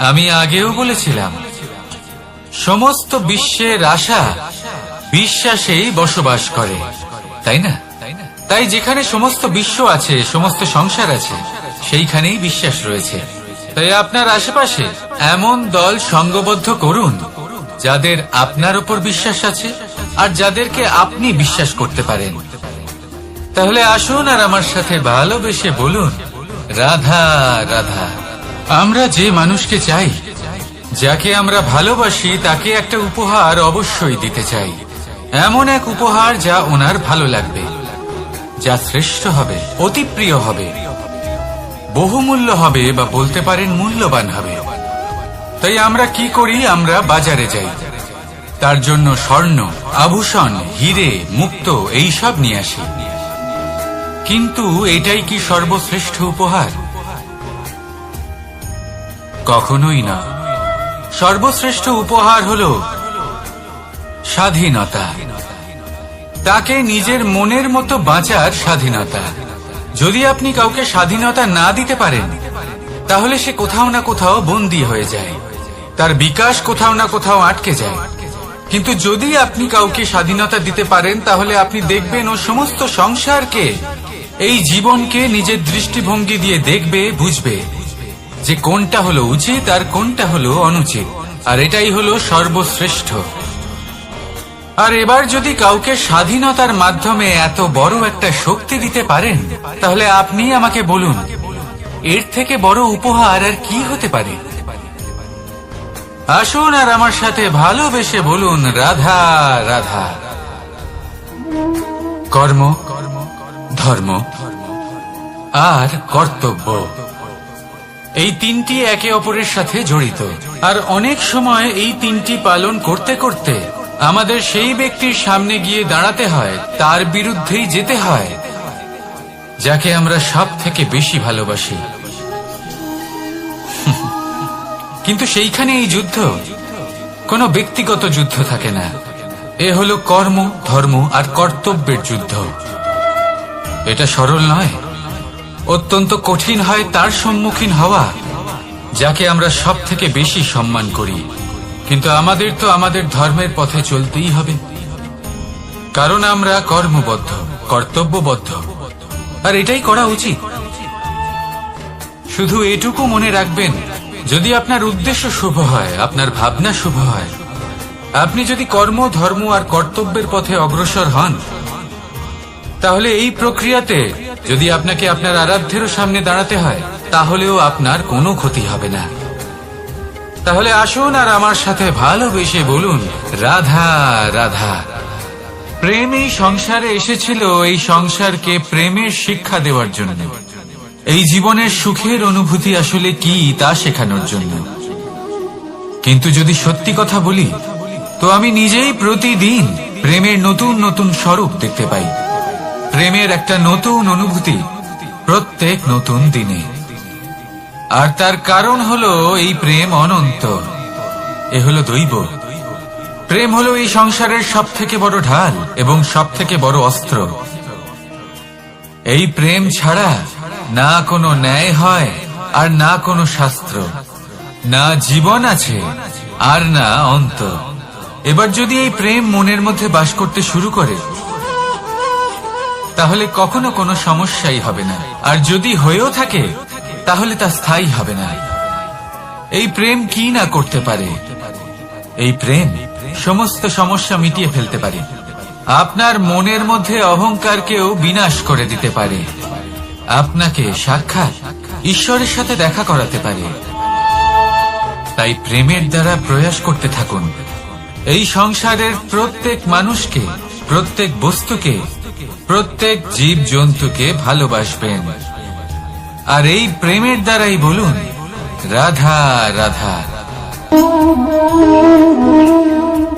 Speaker 1: আমি আগেও বলেছিলাম, সমস্ত বিশ্বের আশা বিশ্বাসেই বসবাস করে, তাই না? তাই যেখানে সমস্ত বিশ্ব আছে, সমস্ত সংসার আছে, সেইখানেই বিশ্বাস রয়েছে। তাই আপনার আশেপাশে এমন দল সঙ্গবদ্ধ করুন যাদের আপনার উপর বিশ্বাস আছে আর যাদেরকে আপনি বিশ্বাস করতে পারেন। তাহলে আসুন আর আমার সাথে ভালোবেসে বলুন, রাধা রাধা। আমরা যে মানুষকে চাই, যাকে আমরা ভালোবাসি, তাকে একটা উপহার অবশ্যই দিতে চাই। এমন এক উপহার যা ওনার ভালো লাগবে, যা শ্রেষ্ঠ হবে, অতি প্রিয় হবে, বহুমূল্য হবে, বা বলতে পারেন মূল্যবান হবে। তাই আমরা কি করি? আমরা বাজারে যাই, তার জন্য স্বর্ণ, আভূষণ, হিরে, মুক্ত এইসব নিয়ে আসি। কিন্তু এটাই কি সর্বশ্রেষ্ঠ উপহার? কখনোই না। সর্বশ্রেষ্ঠ উপহার হলো স্বাধীনতা। তাকে নিজের মনের মতো বাঁচার স্বাধীনতা। যদি আপনি কাউকে স্বাধীনতা না দিতে পারেন, তাহলে সে কোথাও না কোথাও বন্দী হয়ে যায়, তার বিকাশ কোথাও না কোথাও আটকে যায়। কিন্তু যদি আপনি কাউকে স্বাধীনতা দিতে পারেন, তাহলে আপনি দেখবেন ও সমস্ত সংসারকে, এই জীবনকে নিজের দৃষ্টিভঙ্গি দিয়ে দেখবে, বুঝবে যে কোনটা হলো উচিত আর কোনটা হলো অনুচিত, আর এটাই হলো সর্বশ্রেষ্ঠ। আর এবার যদি কাউকে স্বাধীনতার মাধ্যমে এত বড় একটা শক্তি দিতে পারেন, তাহলে আপনি আমাকে বলুন, এর থেকে বড় উপহার আর কি হতে পারে? আসুন আর আমার সাথে ভালোবেসে বলুন, রাধা রাধা। কর্ম, ধর্ম আর কর্তব্য, এই তিনটি একে অপরের সাথে জড়িত। আর অনেক সময় এই তিনটি পালন করতে করতে আমাদের সেই ব্যক্তির সামনে গিয়ে দাঁড়াতে হয়, তার বিরুদ্ধেই যেতে হয়, যাকে আমরা সব থেকে বেশি ভালোবাসি। কিন্তু সেইখানে এই যুদ্ধ কোনো ব্যক্তিগত যুদ্ধ থাকে না, এ হলো কর্ম, ধর্ম আর কর্তব্যের যুদ্ধ। এটা সরল নয়, অত্যন্ত কঠিন হয় তার সম্মুখীন হওয়া যাকে আমরা সব থেকে বেশি সম্মান করি। কিন্তু আমাদের তো আমাদের ধর্মের পথে চলতেই হবে, কারণ আমরা কর্মবদ্ধ, কর্তব্যবদ্ধ, আর এটাই করা উচিত। শুধু এটুকু মনে রাখবেন, যদি আপনার উদ্দেশ্য শুভ হয়, আপনার ভাবনা শুভ হয়, আপনি যদি কর্ম, ধর্ম আর কর্তব্যের পথে অগ্রসর হন, তাহলে এই প্রক্রিয়াতে যদি আপনাকে আপনার আরাধ্যেরও সামনে দাঁড়াতে হয়, তাহলেও আপনার কোনো ক্ষতি হবে না। তাহলে আসুন আর আমার সাথে ভালোবেসে বলুন, রাধা রাধা। প্রেম এই সংসারে এসেছিল এই সংসারকে প্রেমের শিক্ষা দেওয়ার জন্য, এই জীবনের সুখের অনুভূতি আসলে কি তা শেখানোর জন্য। কিন্তু যদি সত্যি কথা বলি, তো আমি নিজেই প্রতিদিন প্রেমের নতুন নতুন স্বরূপ দেখতে পাই, প্রেমের একটা নতুন অনুভূতি প্রত্যেক নতুন দিনে। আর তার কারণ হলো এই প্রেম অনন্ত, এ হলো দৈব। প্রেম হলো এই সংসারের সব থেকে বড় ঢাল এবং সব থেকে বড় অস্ত্র। এই প্রেম ছাড়া না কোনো ন্যায় হয় আর না কোনো শাস্ত্র, না জীবন আছে আর না অন্ত। এবার যদি এই প্রেম মনের মধ্যে বাস করতে শুরু করে, তাহলে কখনো কোনো সমস্যাই হবে না, আর যদি হয়েও থাকে তাহলে তা স্থায়ী হবে না। এই প্রেম কি না করতে পারে? এই প্রেম সমস্ত সমস্যা মিটিয়ে ফেলতে পারে, আপনার মনের মধ্যে অহংকারকেও বিনাশ করে দিতে পারে, আপনাকে সাক্ষাৎ ঈশ্বরের সাথে দেখা করাতে পারে। তাই প্রেমের দ্বারা প্রয়াস করতে থাকুন, এই সংসারের প্রত্যেক মানুষকে, প্রত্যেক বস্তুকে, প্রত্যেক জীব জন্তুকে ভালোবাসবেন। আর এই প্রেমের দ্বারাই বলুন, রাধা রাধা।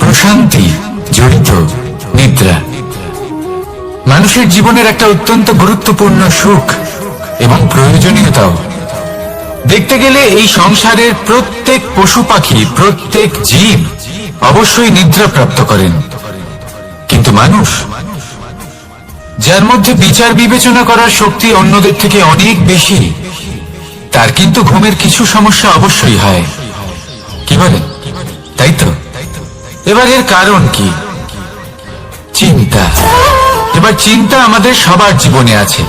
Speaker 1: প্রশান্তি জড়িত নিদ্রা মানুষের জীবনের একটা অত্যন্ত গুরুত্বপূর্ণ সুখ এবং প্রয়োজনীয়তাও। দেখতে গেলে এই সংসারের প্রত্যেক পশু পাখি, প্রত্যেক জীব অবশ্যই নিদ্রা প্রাপ্ত করেন, কিন্তু মানুষ, যার মধ্যে বিচার বিবেচনা করার শক্তি অন্যদের থেকে অনেক বেশি, তার কিন্তু ঘুমের কিছু সমস্যা অবশ্যই হয়। কি বলেন? তাই তো? এবার এর কারণ কি? চিন্তা। এবার চিন্তা আমাদের সবার জীবনে আছে।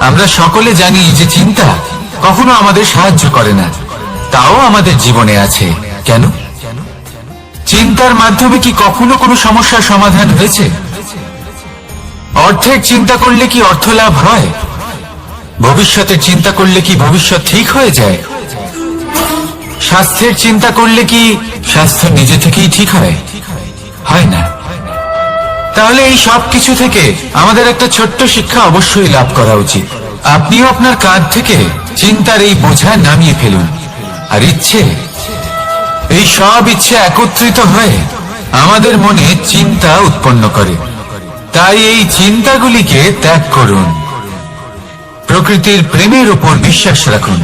Speaker 1: আমরা সকলে জানি যে চিন্তা কখনো আমাদের সাহায্য করে না, তাও আমাদের জীবনে আছে। কেন? চিন্তার মাধ্যমে কি কখনো কোনো সমস্যার সমাধান হয়েছে? অর্থের চিন্তা করলে কি অর্থ লাভ হয়? ভবিষ্যতের চিন্তা করলে কি ভবিষ্যৎ ঠিক হয়ে যায়? স্বাস্থ্যের চিন্তা করলে কি স্বাস্থ্য নিজে থেকেই ঠিক হয়? হয় না। তাহলে এই সব কিছু থেকে আমাদের একটা ছোট্ট শিক্ষা অবশ্যই লাভ করা উচিত। আপনিও আপনার কাঁধ থেকে চিন্তার এই বোঝা নামিয়ে ফেলুন, আর ইচ্ছে, এই সব ইচ্ছে একত্রিত হয়ে আমাদের মনে চিন্তা উৎপন্ন করে। তাই এই চিন্তাগুলিকে ত্যাগ করুন, প্রকৃতির প্রেমের উপর বিশ্বাস রাখুন।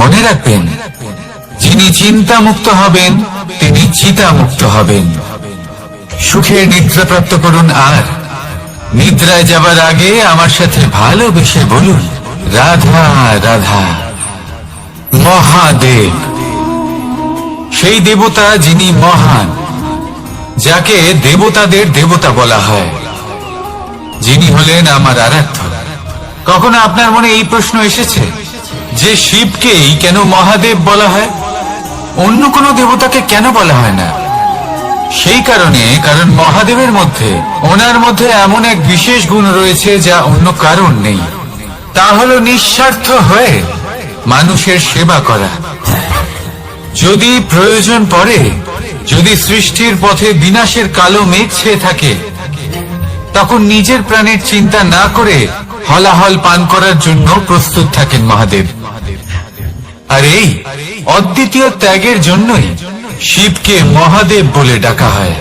Speaker 1: মনে রাখবেন, যিনি চিন্তা মুক্ত হবেন তিনি চিতা মুক্ত হবেন। সুখের নিদ্রা প্রাপ্ত করুন, আর নিদ্রায় যাবার আগে আমার সাথে ভালোবেসে বলুন, রাধা রাধা। মহাদেব সেই দেবতা যিনি মহান, যাকে দেবতাদের দেবতা বলা হয়, যিনি হলেন আমার আরাধ্য। কখনো আপনার মনে এই প্রশ্ন এসেছে যে শিবকেই কেন মহাদেব বলা হয়, অন্য কোনো দেবতাকে কেন বলা হয় না? সেই কারণ মহাদেবের মধ্যে, ওনার মধ্যে এমন এক বিশেষ গুণ রয়েছে যা অন্য কারণ নেই। তা হলো নিঃস্বার্থ হয়ে মানুষের সেবা করা। যদি প্রয়োজন পড়ে, যদি সৃষ্টির পথে বিনাশের কালো মেঘ ছেয়ে থাকে, তখন নিজের প্রাণের চিন্তা না করে হলাহল পান করার জন্য প্রস্তুত থাকেন মহাদেব। আর এই অদ্বিতীয় ত্যাগের জন্যই শিবকে মহাদেব বলে ডাকা হয়।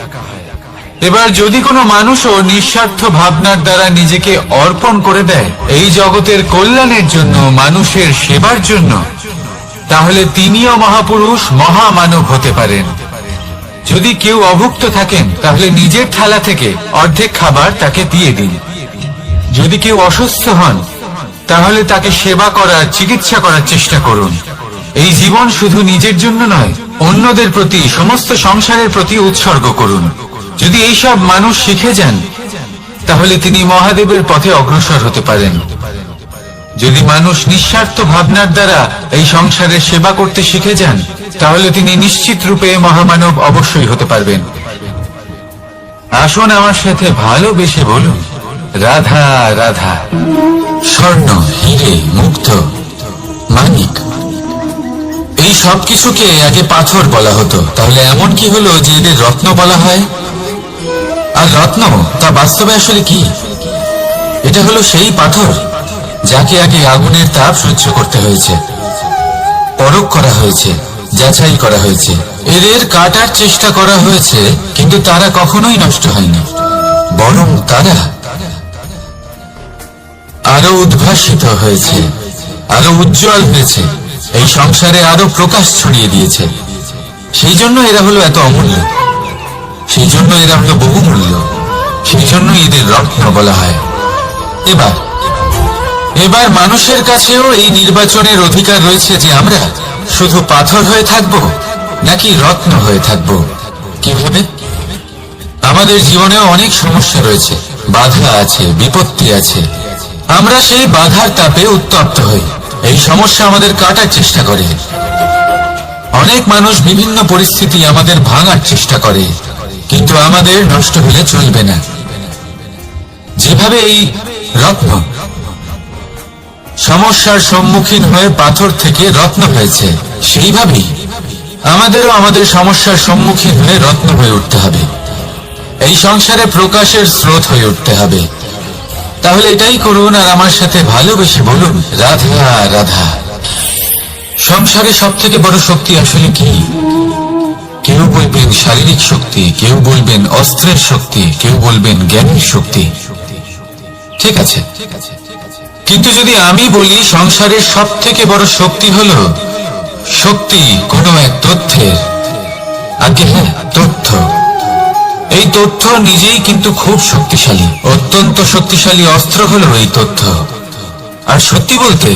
Speaker 1: এবার যদি কোনো মানুষও নিঃস্বার্থ ভাবনার দ্বারা নিজেকে অর্পণ করে দেয় এই জগতের কল্যাণের জন্য, মানুষের সেবার জন্য, তাহলে তিনিও মহাপুরুষ, মহামানব হতে পারেন। যদি কেউ অভুক্ত থাকেন, তাহলে নিজের থালা থেকে অর্ধেক খাবার তাকে দিয়ে দিন। যদি কেউ অসুস্থ হন, তাহলে তাকে সেবা করার, চিকিৎসা করার চেষ্টা করুন। এই জীবন শুধু নিজের জন্য নয়, অন্যদের প্রতি, সমস্ত সংসারের প্রতি উৎসর্গ করুন। যদি এইসব মানুষ শিখে যান, তাহলে তিনি মহাদেবের পথে অগ্রসর হতে পারেন। যদি মানুষ নিঃস্বার্থ ভাবনার দ্বারা এই সংসারের সেবা করতে শিখে যান, তাহলে তিনি নিশ্চিত রূপে মহামানব অবশ্যই হতে পারবেন। আসুন আমার সাথে ভালোবেসে বলুন, রাধা রাধা। স্বর্ণ, হিরে, মুক্ত, মানিক, এই সব কিছুকে আগে পাথর বলা হতো। তাহলে এমন কি হলো যে এদের রত্ন বলা হয়? আর রত্ন তা বাস্তবে আসলে কি? এটা হলো সেই পাথর যাকে আগে আগুনের তাপ সহ্য করতে হয়েছে, পরখ করা হয়েছে, যাচাই করা হয়েছে, এদের কাটার চেষ্টা করা হয়েছে, কিন্তু তারা কখনোই নষ্ট হয়নি, বরং তারা আরো উদ্ভাসিত হয়েছে, আরো উজ্জ্বল হয়েছে, এই সংসারে আরো প্রকাশ ছড়িয়ে দিয়েছে। সেই জন্য এরা হলো এত অমূল্য, সেই জন্য এরা হলো বহুমূল্য, সেই জন্য এদের রত্ন বলা হয়। এবার মানুষের কাছেও এই নির্বাচনের অধিকার রয়েছে যে আমরা শুধু পাথর হয়ে থাকব নাকি রত্ন হয়ে থাকব। কিভাবে? আমাদের জীবনেও অনেক সমস্যা রয়েছে, বাধা আছে, বিপত্তি আছে। আমরা সেই বাধার তাপে উত্তপ্ত হই, এই সমস্যা আমাদের কাটার চেষ্টা করে। অনেক মানুষ বিভিন্ন পরিস্থিতি আমাদের ভাঙার চেষ্টা করে, কিন্তু আমাদের নষ্ট হলে চলবে না। যেভাবে এই রত্ন সমস্যার সম্মুখীন হয়ে পাথর থেকে রত্ন হয়েছে, সেইভাবেই আমাদেরও আমাদের সমস্যার সম্মুখীন হয়ে রত্ন হয়ে উঠতে হবে, এই সংসারে প্রকাশের স্রোত হয়ে উঠতে হবে। তাহলে এটাই করুন আর আমার সাথে ভালোবেসে বলুন, রাধা রাধা। সংসারে সব থেকে বড় শক্তি আসলে কি? কেউ বলবেন শারীরিক শক্তি, কেউ বলবেন অস্ত্রের শক্তি, কেউ বলবেন জ্ঞানের শক্তি। ঠিক আছে, কিন্তু যদি আমি বলি সংসারের সব থেকে বড় শক্তি হলো শক্তি কোনো এক তথ্যের, আগে হ্যাঁ, তথ্য। এই তথ্য নিজেই কিন্তু খুব শক্তিশালী, অত্যন্ত শক্তিশালী অস্ত্র হলো এই তথ্য। আর সত্যি বলতে,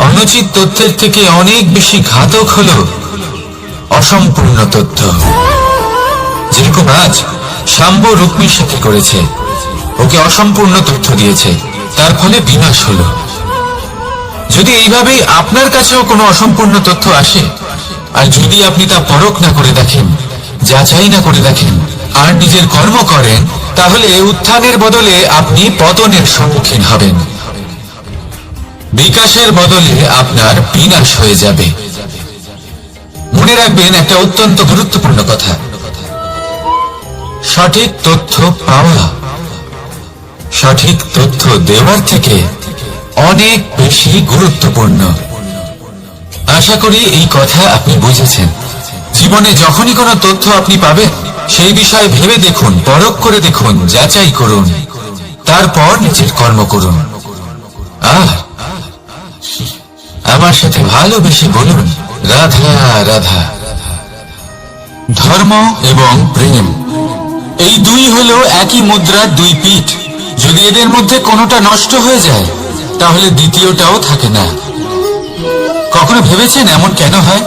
Speaker 1: অনুচিত তথ্যের থেকে অনেক বেশি ঘাতক হলো অসম্পূর্ণ তথ্য। যেরকম আজ শাম্ব রুক্মির সাথে করেছে, ওকে অসম্পূর্ণ তথ্য দিয়েছে, তার ফলে বিনাশ হলো। যদি এইভাবেই আপনার কাছেও কোনো অসম্পূর্ণ তথ্য আসে, আর যদি আপনি তা পরখ না করে দেখেন, যাচাই না করে দেখেন, আর নিজের কর্ম করেন, তাহলে উত্থানের বদলে আপনি পতনের সম্মুখীন হবেন, বিকাশের বদলে আপনার বিনাশ হয়ে যাবে। মনে রাখবেন একটা অত্যন্ত গুরুত্বপূর্ণ কথা, সঠিক তথ্য পাওয়া সঠিক তথ্য দেওয়ার থেকে অনেক বেশি গুরুত্বপূর্ণ। আশা করি এই কথা আপনি বুঝেছেন। জীবনে যখনই কোনো তথ্য আপনি পাবেন, সেই বিষয়ে ভেবে দেখুন, পরখ করে দেখুন, যাচাই করুন, তারপর নিজের কর্ম করুন। আর আমার সাথে ভালোবেসে বলুন, রাধা রাধা। ধর্ম এবং প্রেম এই দুই হলো একই মুদ্রার দুই পিঠ। যদি এদের মধ্যে কোনোটা নষ্ট হয়ে যায় তাহলে দ্বিতীয়টাও থাকে না। কখনো ভেবেছেন এমন কেন হয়?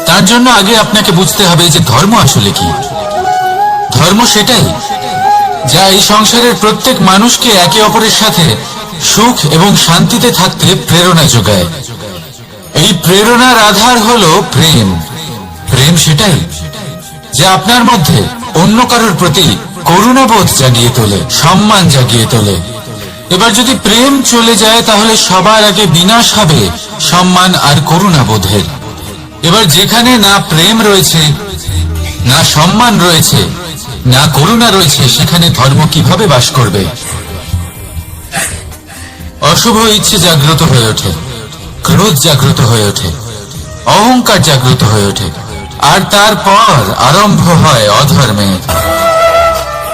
Speaker 1: তার জন্য আগে আপনাকে বুঝতে হবে যে ধর্ম আসলে কি। ধর্ম সেটাই যা এই সংসারের প্রত্যেক মানুষকে একে অপরের সাথে সুখ এবং শান্তিতে থাকতে প্রেরণা যোগায়। এই প্রেরণার আধার হলো প্রেম। প্রেম সেটাই যা আপনার মধ্যে অন্য কারোর প্রতি করুণাবোধ জাগিয়ে তোলে, সম্মান জাগিয়ে তোলে। এবার যদি প্রেম চলে যায় তাহলে সবার আগে বিনাশ হবে সম্মান আর করুণাবোধের। এবার যেখানে না প্রেম রয়েছে, না সম্মান রয়েছে, না করুণা রয়েছে, সেখানে ধর্ম কিভাবে বাস করবে? অশুভ ইচ্ছে জাগ্রত হয়ে ওঠে, ক্রোধ জাগ্রত হয়ে ওঠে, অহংকার জাগ্রত হয়ে ওঠে, আর তারপর আরম্ভ হয় অধর্মের।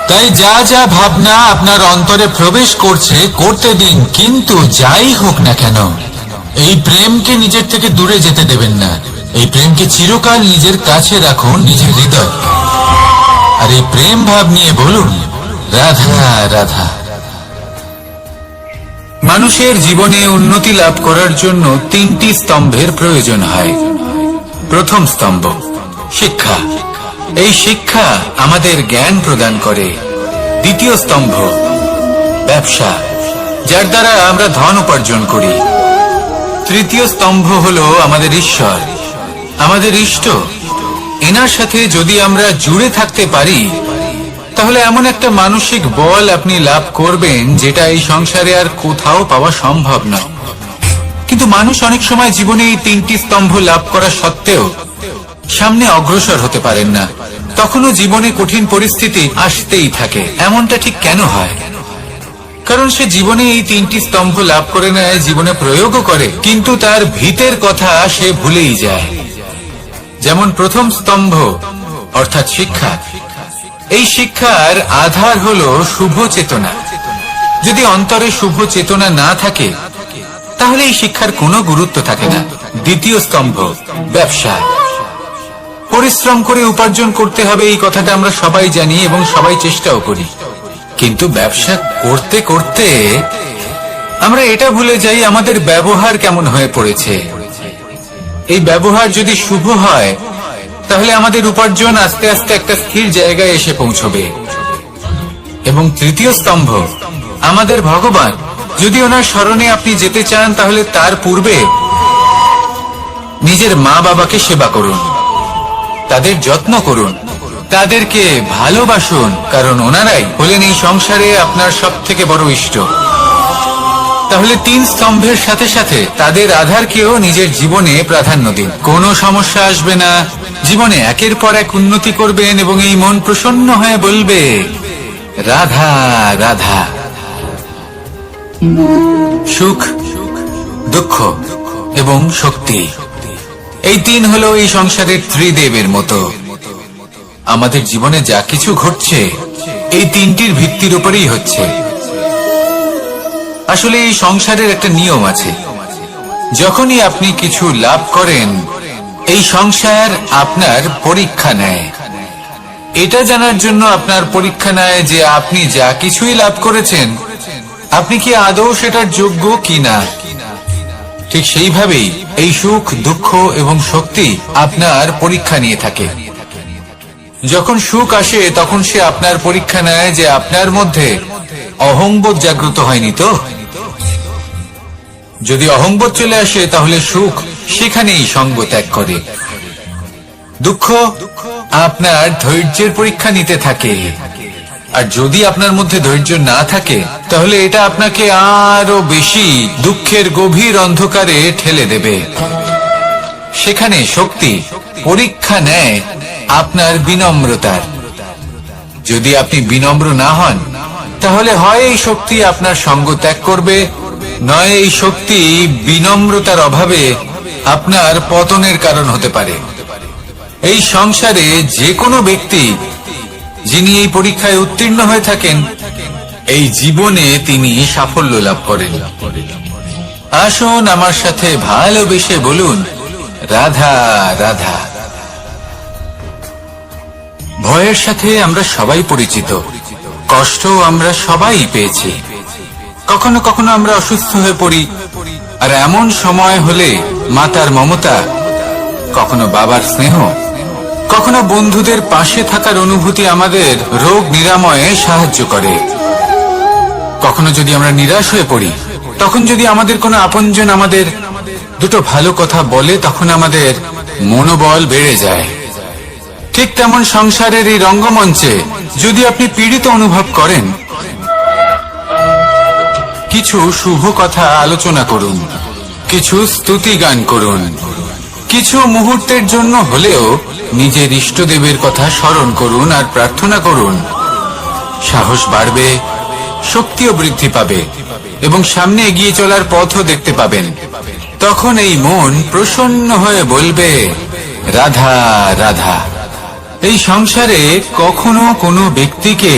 Speaker 1: তাই যা যা ভাবনা আপনার অন্তরে প্রবেশ করছে করতে দিন, কিন্তু যাই হোক না কেন এই প্রেমকে নিজের থেকে দূরে যেতে দেবেন না। এই প্রেমকে চিরকাল নিজের কাছে রাখুন, নিজের হৃদয়। আর এই প্রেম ভাব নিয়ে বলুন, রাধা রাধা। মানুষের জীবনে উন্নতি লাভ করার জন্য তিনটি স্তম্ভের প্রয়োজন হয়। প্রথম স্তম্ভ শিক্ষা। এই শিক্ষা আমাদের জ্ঞান প্রদান করে। দ্বিতীয় স্তম্ভ ব্যবসা, যার দ্বারা আমরা ধন উপার্জন করি। তৃতীয় স্তম্ভ হলো আমাদের ঈশ্বর, আমাদের ইষ্ট। এনার সাথে যদি আমরা জুড়ে থাকতে পারি তাহলে এমন একটা মানসিক বল আপনি লাভ করবেন যেটা এই সংসারে আর কোথাও পাওয়া সম্ভব নয়। কিন্তু মানুষ অনেক সময় জীবনে এই তিনটি স্তম্ভ লাভ করা সত্ত্বেও সামনে অগ্রসর হতে পারেন না। তখনও জীবনে কঠিন পরিস্থিতি আসতেই থাকে। এমনটা ঠিক কেন হয়? কারণ সে জীবনে এই তিনটি স্তম্ভ লাভ করে নেয়, জীবনে প্রয়োগও করে, কিন্তু তার ভিতের কথা সে ভুলেই যায়। যেমন প্রথম স্তম্ভ অর্থাৎ শিক্ষা। এই শিক্ষার আধার হলো শুভ চেতনা। যদি অন্তরে শুভ চেতনা না থাকে তাহলে এই শিক্ষার কোনো গুরুত্ব থাকে না। দ্বিতীয় স্তম্ভ ব্যবসা। পরিশ্রম করে উপার্জন করতে হবে, এই কথাটা আমরা সবাই জানি এবং সবাই চেষ্টাও করি। কিন্তু ব্যবসা করতে করতে আমরা এটা ভুলে যাই আমাদের ব্যবহার কেমন হয়ে পড়েছে। এই ব্যবহার যদি শুভ হয় তাহলে আমাদের উপার্জন আস্তে আস্তে একটা স্থির জায়গায় এসে পৌঁছবে। এবং তৃতীয় স্তম্ভ আমাদের ভগবান। যদি ওনার স্মরণে আপনি যেতে চান তাহলে তার পূর্বে নিজের মা বাবাকে সেবা করুন, তাদের যত্ন করুন, তাদেরকে ভালোবাসুন, কারণ ওনারাই হলেন এই সংসারে আপনার সব থেকে বড় ইষ্ট। তাহলে তিন স্তম্ভের সাথে সাথে তাদের আধারকেও নিজের জীবনে প্রাধান্য দিন। কোনো সমস্যা আসবে না, জীবনে একের পর এক উন্নতি করবেন এবং এই মন প্রসন্ন হয়ে বলবে রাধা রাধা। সুখ, দুঃখ এবং শক্তি, এই তিন হলো এই সংসারের ত্রিদেবের মতো। আমাদের জীবনে যা কিছু ঘটছে এই তিনটির ভিত্তির উপরেই হচ্ছে। আসলে এই সংসারের একটা নিয়ম আছে, যখনই আপনি কিছু লাভ করেন এই সংসার আপনার পরীক্ষা নেয়। এটা জানার জন্য আপনার পরীক্ষা নেয় যে আপনি যা কিছুই লাভ করেছেন আপনি কি আদৌ সেটার যোগ্য কিনা। ঠিক সেইভাবেই এই সুখ, দুঃখ এবং শক্তি আপনার পরীক্ষা নিয়ে থাকে। যখন সুখ আসে তখন সে আপনার পরীক্ষা নেয় যে আপনার মধ্যে অহংবোধ জাগ্রত হয়নি তো। যদি অহংবোধ চলে আসে তাহলে সুখ সেখানেই সঙ্গ ত্যাগ করে। দুঃখ আপনার ধৈর্যের পরীক্ষা নিতে থাকে, আর যদি আপনার মধ্যে ধৈর্য না থাকে তাহলে এটা আপনাকে আরো বেশি দুঃখের গভীর অন্ধকারে ঠেলে দেবে। সেখানে শক্তি পরীক্ষা নেয় আপনার বিনম্রতার। যদি আপনি বিনম্র না হন তাহলে হয় এই শক্তি আপনার সঙ্গ ত্যাগ করবে, নয় এই শক্তি বিনম্রতার অভাবে আপনার পতনের কারণ হতে পারে। এই সংসারে যে কোনো ব্যক্তি যিনি এই পরীক্ষায় উত্তীর্ণ হয়ে থাকেন এই জীবনে তিনি সাফল্য লাভ করেন। আসুন আমার সাথে ভালোবেসে বলুন রাধা রাধা।
Speaker 2: ভয়ের সাথে আমরা সবাই পরিচিত, কষ্ট আমরা সবাই পেয়েছি। কখনো কখনো আমরা অসুস্থ হয়ে পড়ি, আর এমন সময় হলে মাতার মমতা, কখনো বাবার স্নেহ, কখনো বন্ধুদের পাশে থাকার অনুভূতি আমাদের রোগ নিরাময়ে সাহায্য করে। কখনো যদি আমরা নিরাশ হয়ে পড়ি, তখন যদি আমাদের কোনো আপনজন আমাদের দুটো ভালো কথা বলে, তখন আমাদের মনোবল বেড়ে যায়। ঠিক তেমন সংসারের এই রঙ্গমঞ্চে যদি আপনি পীড়িত অনুভব করেন, কিছু শুভ কথা আলোচনা করুন, কিছু স্তুতি গান করুন, কিছু মুহূর্তের জন্য হলেও নিজের ইষ্টদেবের কথা স্মরণ করুন আর প্রার্থনা করুন। সাহস বাড়বে, শক্তিও বৃদ্ধি পাবে এবং সামনে এগিয়ে চলার পথও দেখতে পাবেন। তখন এই মন প্রসন্ন হয়ে বলবে, রাধা রাধা। এই সংসারে কখনো কোনো ব্যক্তিকে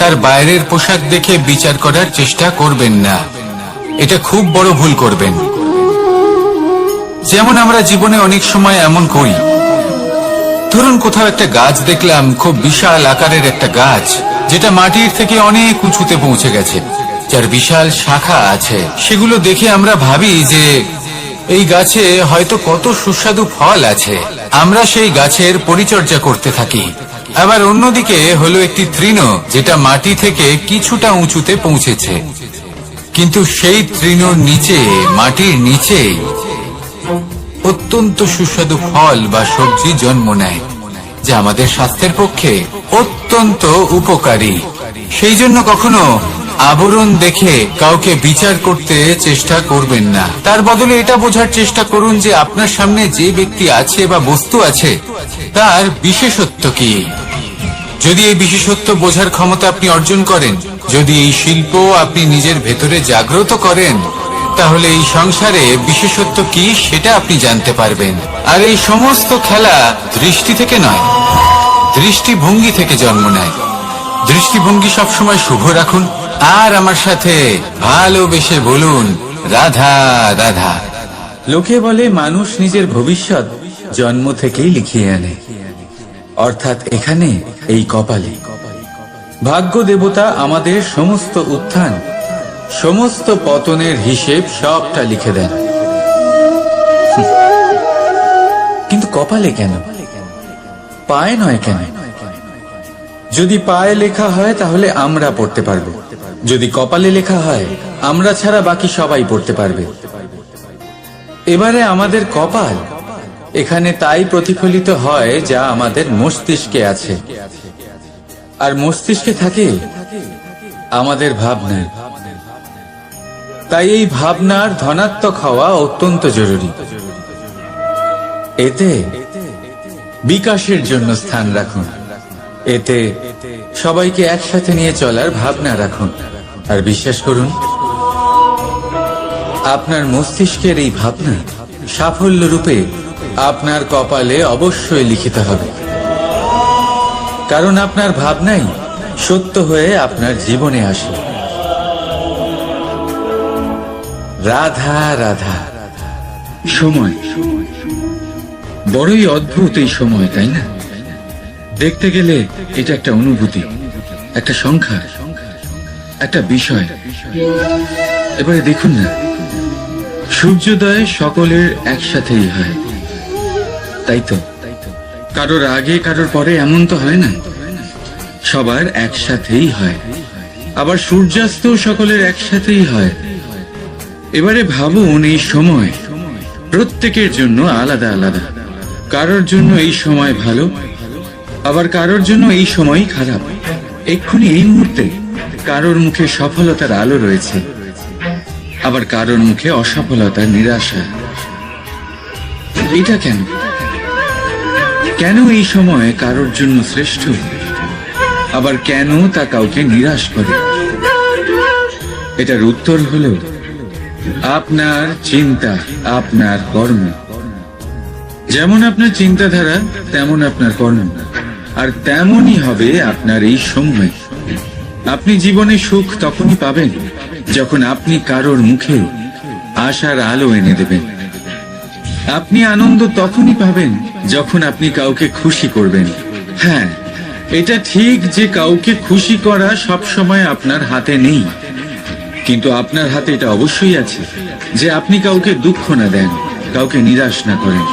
Speaker 2: তার বাইরের পোশাক দেখে বিচার করার চেষ্টা করবেন না, এটা খুব বড় ভুল করবেন। যেমন আমরা জীবনে অনেক সময় এমন করি, ধরুন কোথাও একটা গাছ দেখলাম, খুব বিশাল আকারের একটা গাছ, যেটা মাটির থেকে অনেক উঁচুতে পৌঁছে গেছে, যার বিশাল শাখা আছে। সেগুলো দেখে আমরা ভাবি যে এই গাছে হয়তো কত সুস্বাদু ফল আছে। আমরা সেই গাছের পরিচর্যা করতে থাকি। আবার অন্যদিকে হলো একটি তৃণ, যেটা মাটি থেকে কিছুটা উঁচুতে পৌঁছেছে, কিন্তু সেই তৃণর নিচে, মাটির নিচে অত্যন্ত সুস্বাদু ফল বা সবজি জন্ম নেয়, যা আমাদের স্বাস্থ্যের পক্ষে অত্যন্ত উপকারী। সেই জন্য কখনো আবরণ দেখে কাউকে বিচার করতে চেষ্টা করবেন না। তার বদলে এটা বোঝার চেষ্টা করুন যে আপনার সামনে যে ব্যক্তি আছে বা বস্তু আছে, তার বিশেষত্ব কি। যদি এই বিশেষত্ব বোঝার ক্ষমতা আপনি অর্জন করেন, যদি এই শিল্প আপনি নিজের ভেতরে জাগ্রত করেন, তাহলে এই সংসারে বিশেষত্ব কি সেটা আপনি জানতে পারবেন। আর এই সমস্ত খেলা দৃষ্টি থেকে নয়, দৃষ্টিভঙ্গি থেকে জন্ম নেয়। দৃষ্টিভঙ্গি সবসময় শুভ রাখুন, আর আমার সাথে ভালোবেসে বলুন, রাধা রাধা। লোকে বলে মানুষ নিজের ভবিষ্যৎ জন্ম থেকেই লিখিয়ে আনে, অর্থাৎ এখানে এই কপালে। ভাগ্য দেবতা আমাদের সমস্ত উত্থান, সমস্ত পতনের হিসেব সবটা লিখে দেন। কিন্তু কপালে কেন, পায়ে নয় কেন? যদি পায়ে লেখা হয় তাহলে আমরা পড়তে পারবো, যদি কপালে লেখা হয় আমরা ছাড়া বাকি সবাই পড়তে পারবে। এবারে আমাদের কপাল এখানে তাই প্রতিফলিত হয় যা আমাদের মস্তিষ্কে আছে, আর মস্তিষ্কে থাকে আমাদের ভাবনা। তাই এই ভাবনার ধনাত্মক হওয়া অত্যন্ত জরুরি। এতে বিকাশের জন্য স্থান রাখুন, এতে সবাইকে একসাথে নিয়ে চলার ভাবনা রাখুন, আর বিশ্বাস করুন আপনার মস্তিষ্কের এই ভাবনা সাফল্য রূপে আপনার কপালে অবশ্যই লিখিত হবে। কারণ আপনার ভাবনাই সত্য হয়ে আপনার জীবনে আসে। রাধা রাধা। সময় বড়ই অদ্ভুত এই সময়, তাই না? দেখতে গেলে এটা একটা অনুভূতি, একটা সংখ্যা, একটা বিষয়। এবারে দেখুন না, সূর্যোদয় সকলের একসাথেই হয়, তাই তো? কারোর আগে কারোর পরে এমন তো হয় না, সবার একসাথেই হয়। আবার সূর্যাস্ত সকলের একসাথেই হয়। এবারে ভাবুন, এই সময় প্রত্যেকের জন্য আলাদা আলাদা। কারোর জন্য এই সময় ভালো, আবার কারোর জন্য এই সময়ই খারাপ। এক্ষুনি এই মুহূর্তে কারোর মুখে সফলতার আলো রয়েছে, আবার কারোর মুখে অসফলতার নিরাশা। এটা কেন? কেন এই সময় কারোর জন্য শ্রেষ্ঠ, আবার কেন তা কাউকে নিরাশ করে? এটার উত্তর হলো আপনার চিন্তা, আপনার কর্ম। যেমন আপনার চিন্তাধারা তেমন আপনার কর্ম, আর তেমনই হবে আপনার এই সময়। আপনি জীবনে সুখ তখনই পাবেন যখন আপনি কারোর মুখে আশার আলো এনে দেবেন। আপনি আনন্দ তখনই পাবেন যখন আপনি কাউকে খুশি করবেন। হ্যাঁ,
Speaker 1: এটা ঠিক যে কাউকে খুশি করা সব সময় আপনার হাতে নেই, কিন্তু আপনার হাতে এটা অবশ্যই আছে যে আপনি কাউকে দুঃখ না দেন, কাউকে নিরাশ না করেন।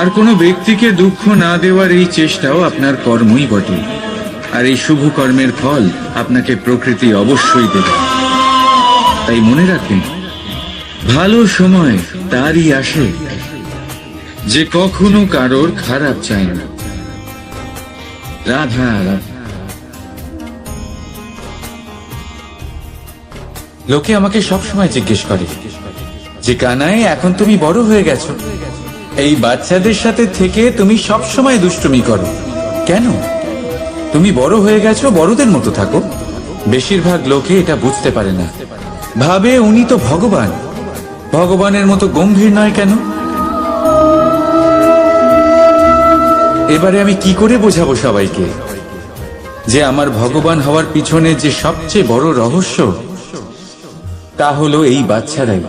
Speaker 1: আর কোনো ব্যক্তিকে দুঃখ না দেওয়ার এই চেষ্টাও আপনার কর্মই বটে। আর এই শুভ কর্মের ফল আপনাকে প্রকৃতি অবশ্যই দেবে। তাই মনে রাখবেন, ভালো সময় তারই আসে যে কখনো কারোর খারাপ চায় না। রাধা রাধা।
Speaker 2: লোকে আমাকে সবসময় জিজ্ঞেস করে যে কানাই, এখন তুমি বড় হয়ে গেছো, এই বাচ্চাদের সাথে থেকে তুমি সবসময় দুষ্টুমি করো কেন? তুমি বড় হয়ে গেছো, বড়দের মতো থাকো। বেশিরভাগ লোকে এটা বুঝতে পারে না, ভাবে উনি তো ভগবান, ভগবানের মতো গম্ভীর নয় কেন? এবারে আমি কি করে বোঝাবো সবাইকে যে আমার ভগবান হওয়ার পিছনে যে সবচেয়ে বড় রহস্য, তা হলো এই বাচ্চারাই।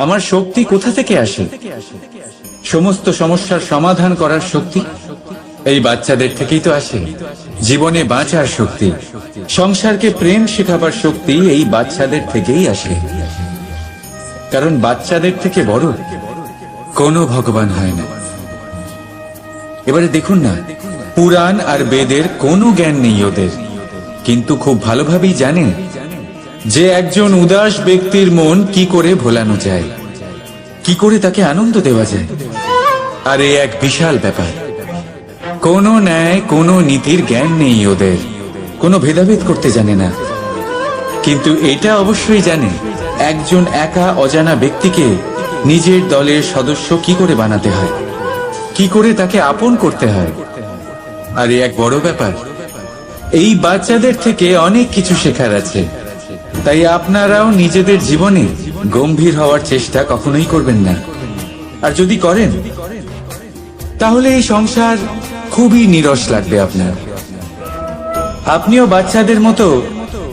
Speaker 2: আমার শক্তি কোথা থেকে আসে? সমস্ত সমস্যার সমাধান করার শক্তি এই বাচ্চাদের থেকেই তো আসে। জীবনে বাঁচার শক্তি, সংসারকে প্রেম শেখাবার শক্তি এই বাচ্চাদের থেকেই আসে। কারণ বাচ্চাদের থেকে বড় কোনো ভগবান হয় না। এবারে দেখুন না, পুরাণ আর বেদের কোনো জ্ঞান নেই ওদের, কিন্তু খুব ভালোভাবেই জানেন যে একজন উদাস ব্যক্তির মন কি করে ভোলানো যায়, কি করে তাকে আনন্দ দেওয়া যায়। আর এ এক বিশাল ব্যাপার। কোনো ন্যায়, কোনো নীতির জ্ঞান নেই ওদের, কোনো ভেদাভেদ করতে জানে না। কিন্তু এটা অবশ্যই জানে একজন একা অজানা ব্যক্তিকে নিজের দলের সদস্য কি করে বানাতে হয়, কি করে তাকে আপন করতে হয়। আর এ এক বড় ব্যাপার। এই বাচ্চাদের থেকে অনেক কিছু শেখার আছে। তাই আপনারাও নিজেদের জীবনে গম্ভীর হওয়ার চেষ্টা কখনোই করবেন না। আর যদি করেন তাহলে এই সংসার খুবই নিরস লাগবে আপনার। আপনিও বাচ্চাদের মতো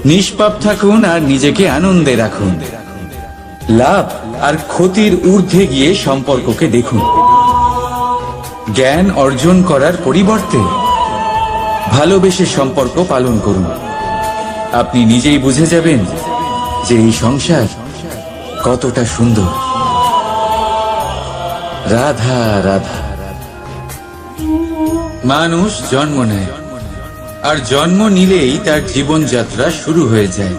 Speaker 2: নিষ্পাপ থাকুন আর নিজেকে আনন্দে রাখুন। লাভ আর ক্ষতির ঊর্ধ্বে গিয়ে সম্পর্ককে দেখুন। জ্ঞান অর্জন করার পরিবর্তে ভালোবেসে সম্পর্ক পালন করুন। আপনি নিজেই বুঝে যাবেন যে এই সংসার কতটা সুন্দর। রাধা রাধা। মানুষ জন্ম নেয়, আর জন্ম নিলেই তার জীবনযাত্রা শুরু হয়ে যায়।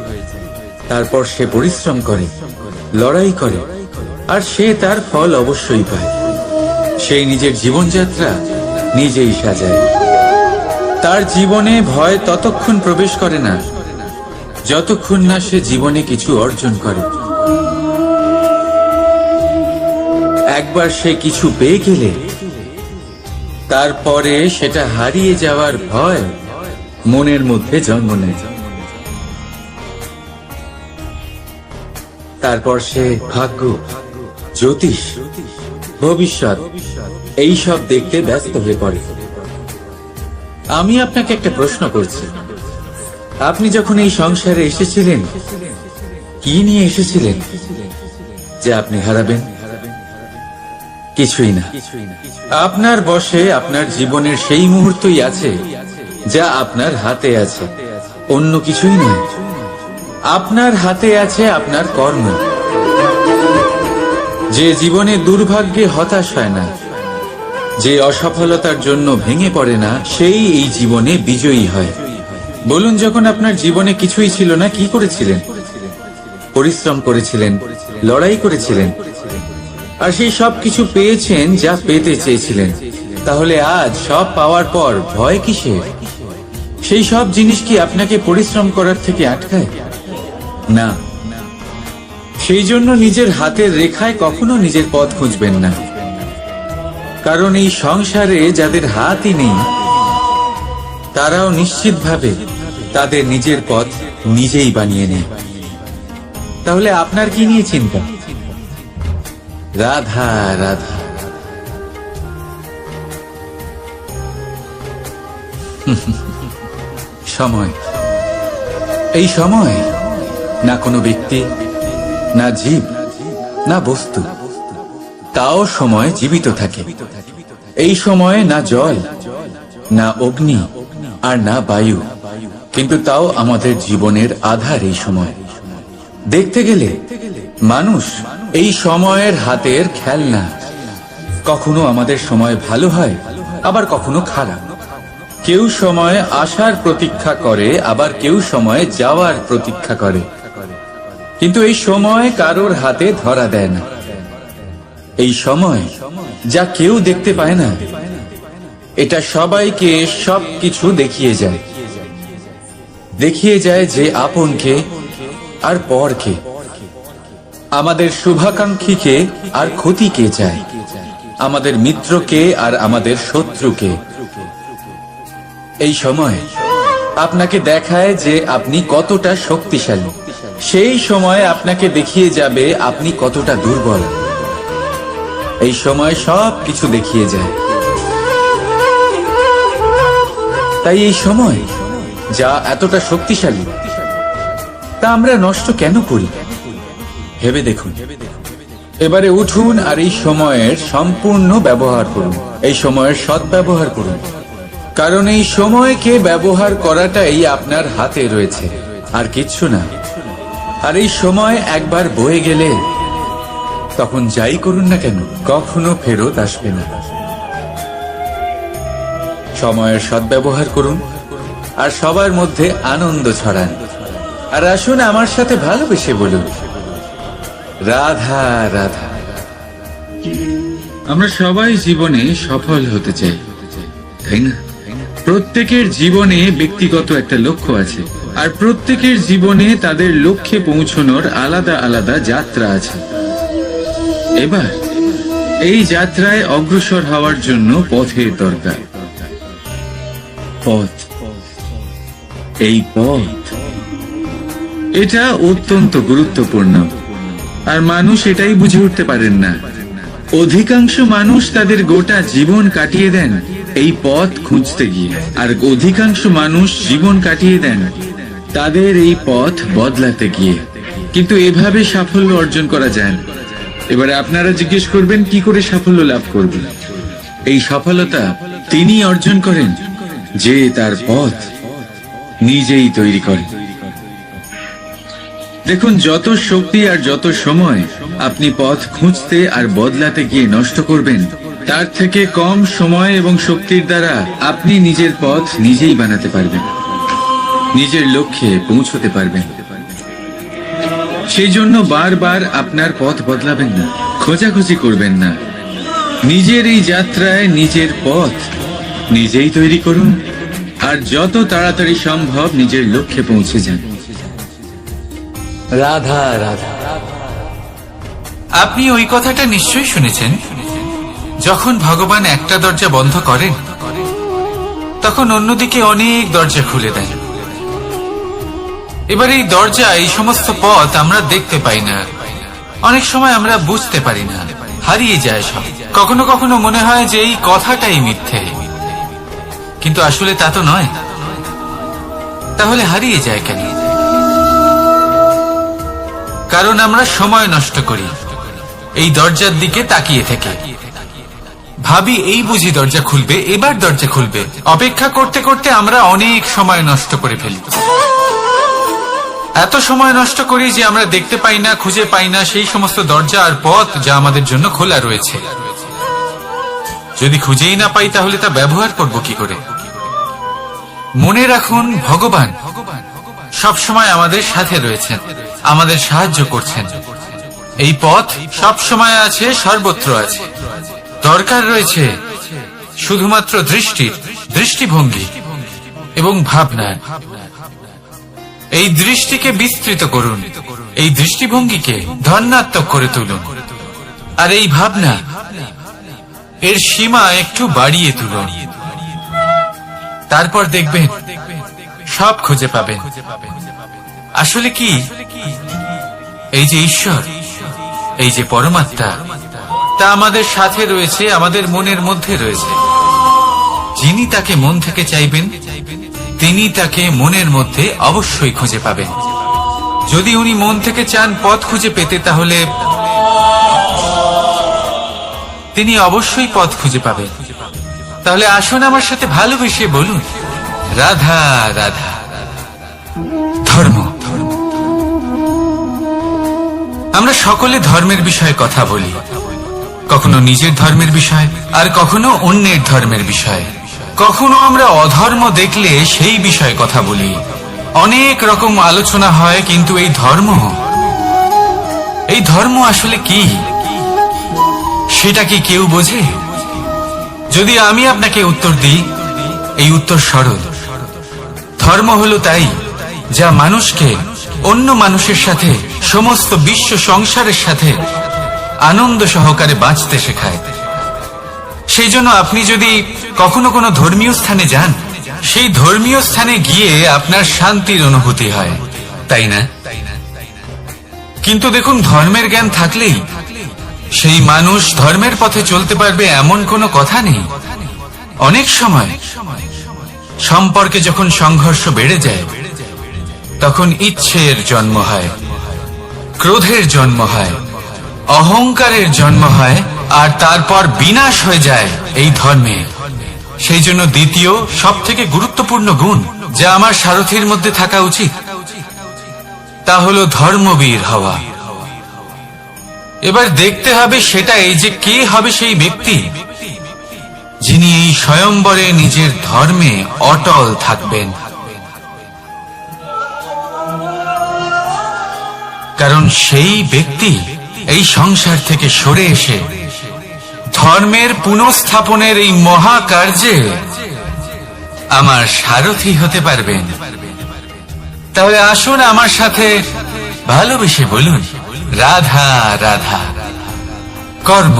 Speaker 2: তারপর সে পরিশ্রম করে, লড়াই করে, আর সে তার ফল অবশ্যই পায়। সেই নিজের জীবনযাত্রা নিজেই সাজায়। তার জীবনে ভয় ততক্ষণ প্রবেশ করে না যতক্ষণ না সে জীবনে কিছু অর্জন করে। একবার সে কিছু পেয়ে গেলে তারপরে সেটা হারিয়ে যাওয়ার ভয় মনের মধ্যে জন্ম নেয়। তারপর সে ভাগ্য, জ্যোতিষ, ভবিষ্যৎ এই সব দেখতে ব্যস্ত হয়ে পড়ে। আমি আপনাকে একটা প্রশ্ন করছি, আপনি যখন এই সংসারে এসেছিলেন কি নিয়ে এসেছিলেন যে আপনি হারাবেন? কিছুই না। আপনার বশে আপনার জীবনের সেই মুহূর্তই আছে যা আপনার হাতে আছে, অন্য কিছুই নয়। আপনার হাতে আছে আপনার কর্ম। যে জীবনে দুর্ভাগ্যে হতাশ হয় না, যে অসফলতার জন্য ভেঙে পড়ে না, সেই এই জীবনে বিজয়ী হয়। বলুন, যখন আপনার জীবনে কিছুই ছিল না, কি করেছিলেন? পরিশ্রম করেছিলেন, লড়াই করেছিলেন, আর সেই সব কিছু পেয়েছেন যা পেতে চেয়েছিলেন। তাহলে আজ সব পাওয়ার পর ভয় কিসের? সেই সব জিনিস কি আপনাকে পরিশ্রম করার থেকে আটকায়? না। সেই জন্য নিজের হাতের রেখায় কখনো নিজের পথ খুঁজবেন না। কারণ এই সংসারে যাদের হাতই নেই তারাও নিশ্চিতভাবে তাদের নিজের পথ নিজেই বানিয়ে নেয়। তাহলে আপনার কি নিয়ে চিন্তা? রাধা রাধা। সময়, এই সময় না কোনো ব্যক্তি, না জীব, না বস্তু, তাও সময় জীবিত থাকে। এই সময়ে না জল, না অগ্নি আর না বায়ু, কিন্তু তাও আমাদের জীবনের আধার এই সময়। দেখতে গেলে মানুষ এই সময়ের হাতের খেলনা। কখনো আমাদের সময় ভালো হয়, আবার কখনো খারাপ। কেউ সময় আসার প্রতীক্ষা করে, আবার কেউ সময় যাওয়ার প্রতীক্ষা করে, কিন্তু এই সময় কারোর হাতে ধরা দেয় না। এই সময় যা কেউ দেখতে পায় না, এটা সবাইকে সবকিছু দেখিয়ে যায়। দেখিয়ে যায় যে আপনকে আর পরকে, আমাদের শুভাকাঙ্ক্ষীকে আর ক্ষতিকে চায়, আমাদের মিত্রকে আর আমাদের শত্রুকে। এই সময় আপনাকে দেখায় যে আপনি কতটা শক্তিশালী, সেই সময় আপনাকে দেখিয়ে যাবে আপনি কতটা দুর্বল। এই সময় সব কিছু দেখিয়ে যায়। তাই এই সময় যা এতটা শক্তিশালী, তা আমরা নষ্ট কেন করি? ভেবে দেখুন। এবারে উঠুন আর এই সময়ের সম্পূর্ণ ব্যবহার করুন, এই সময়ের সদ্ব্যবহার করুন, কারণ এই সময়কে ব্যবহার করাটাই আপনার হাতে রয়েছে, আর কিচ্ছু না। আর এই সময় একবার বয়ে গেলে তখন যাই করুন না কেন, কখনো ফেরত আসবে না। সময়ের সদ্ব্যবহার করুন আর সবার মধ্যে আনন্দ ছড়ান। আর আসুন আমার সাথে ভালোবেসে বলুন, রাধা রাধা। আমরা সবাই জীবনে সফল হতে চাই, তাই না? প্রত্যেকের জীবনে ব্যক্তিগত একটা লক্ষ্য আছে, আর প্রত্যেকের জীবনে তাদের লক্ষ্যে পৌঁছানোর আলাদা আলাদা যাত্রা আছে। এবার এই যাত্রায় অগ্রসর হওয়ার জন্য পথের দরকার। পথ, এই পথ, এটা অত্যন্ত গুরুত্বপূর্ণ, আর মানুষ এটাই বুঝে উঠতে পারেন না। অধিকাংশ মানুষ তাদের গোটা জীবন কাটিয়ে দেন এই পথ খুঁজতে গিয়ে, আর অধিকাংশ মানুষ জীবন কাটিয়ে দেন তাদের এই পথ বদলাতে গিয়ে। কিন্তু এভাবে সাফল্য অর্জন করা যায় না। এবারে আপনারা জিজ্ঞেস করবেন, কি করে সাফল্য লাভ করবেন? এই সফলতা তিনি অর্জন করেন যে তার পথ নিজেই তৈরি করেন। দেখুন, যত শক্তি আর যত সময় আপনি পথ খুঁজতে আর বদলাতে গিয়ে নষ্ট করবেন, তার থেকে কম সময় এবং শক্তির দ্বারা আপনি নিজের পথ নিজেই বানাতে পারবেন, নিজের লক্ষ্যে পৌঁছতে পারবেন। সেই জন্য বারবার আপনার পথ বদলাবেন না, খোঁজাখুঁজি করবেন না। নিজের এই যাত্রায় নিজের পথ নিজেই তৈরি করুন, আর যত তাড়াতাড়ি সম্ভব নিজের লক্ষ্যে পৌঁছে যান। রাধা রাধা।
Speaker 1: আপনি ওই কথাটা নিশ্চয়ই শুনেছেন, যখন ভগবান একটা দরজা বন্ধ করেন, তখন অন্যদিকে অনেক দরজা খুলে দেন। এবার এই দরজা, এই সমস্ত পথ আমরা দেখতে পাই না, অনেক সময় আমরা বুঝতে পারি না, হারিয়ে যায় সব। কখনো কখনো মনে হয় যে এই কথাটাই মিথ্যে, কিন্তু আসলে তা তো নয়। তাহলে হারিয়ে যায় কেন? কারণ আমরা সময় নষ্ট করি এই দরজার দিকে তাকিয়ে থেকে। ভাবি এই বুঝি দরজা খুলবে, এবার দরজা খুলবে। অপেক্ষা করতে করতে আমরা অনেক সময় নষ্ট করে ফেলি। এত সময় নষ্ট করি যে আমরা দেখতে পাই না, খুঁজে পাই না সেই সমস্ত দরজা আর পথ যা আমাদের জন্য খোলা রয়েছে। যদি খুঁজেই না পাই, তাহলে তা ব্যবহার করব কি করে? মনে রাখুন, ভগবান সব সময় আমাদের সাথে রয়েছেন, আমাদের সাহায্য করছেন। এই পথ সব সময় আছে, সর্বত্র আছে। দরকার রয়েছে শুধুমাত্র দৃষ্টির, দৃষ্টিভঙ্গি এবং ভাবনার। এই দৃষ্টিকে বিস্তৃত করুন, এই দৃষ্টিভঙ্গিকে ধন্যাত্মক করে তুলুন, আর এই ভাবনা, এর সীমা একটু বাড়িয়ে তুলুন। তারপর দেখবেন সব খুঁজে পাবেন। আসলে কি, এই যে ঈশ্বর, এই যে পরমাত্মা, তা আমাদের সাথে রয়েছে, আমাদের মনের মধ্যে রয়েছে। যিনি তাকে মন থেকে চাইবেন, তিনি তাকে মনের মধ্যে অবশ্যই খুঁজে পাবেন। যদি উনি মন থেকে চান পথ খুঁজে পেতে, তাহলে তিনি অবশ্যই পথ খুঁজে পাবেন। তাহলে আসুন আমার সাথে ভালোবেসে বলুন, রাধা রাধা। ধর্ম। আমরা সকলে ধর্মের বিষয়ে কথা বলি, কখনো নিজের ধর্মের বিষয়, আর কখনো অন্যের ধর্মের বিষয়। কখনো আমরা অধর্ম দেখলে সেই বিষয়ে কথা বলি। অনেক রকম আলোচনা হয়, কিন্তু এই ধর্ম আসলে কি, সেটা কি কেউ বোঝে? যদি আমি আপনাকে উত্তর দিই, এই উত্তর সরল। ধর্ম হলো তাই যা মানুষকে অন্য মানুষের সাথে, সমস্ত বিশ্ব সংসারের সাথে আনন্দ সহকারে বাঁচতে শেখায়। সেই জন্য আপনি যদি কখনো কোনো ধর্মীয় স্থানে যান, সেই ধর্মীয় স্থানে গিয়ে আপনার শান্তির অনুভূতি হয়, তাই না? কিন্তু দেখুন, ধর্মের জ্ঞান থাকলেই সেই মানুষ ধর্মের পথে চলতে পারবে এমন কোনো কথা নেই। অনেক সময় সম্পর্কে যখন সংঘর্ষ বেড়ে যায়, তখন ইচ্ছের জন্ম হয়, ক্রোধের জন্ম হয়, অহংকারের জন্ম হয়, আর তারপর বিনাশ হয়ে যায় এই ধর্মে। সেই জন্য দ্বিতীয় সব থেকে গুরুত্বপূর্ণ গুণ যা আমার সারথীর মধ্যে থাকা উচিত, তা হলো ধর্মবীর হওয়া। এবার দেখতে হবে সেটা এই যে কে হবে সেই ব্যক্তি যিনি এই স্বয়ম্বরে নিজের ধর্মে অটল থাকবেন। কারণ সেই ব্যক্তি এই সংসার থেকে সরে এসে ধর্মের পুনঃস্থাপনের এই মহাকার্যে আমার সারথী হতে পারবেন। তাহলে আসুন আমার সাথে ভালোবেসে বলুন, রাধা রাধা। কর্ম,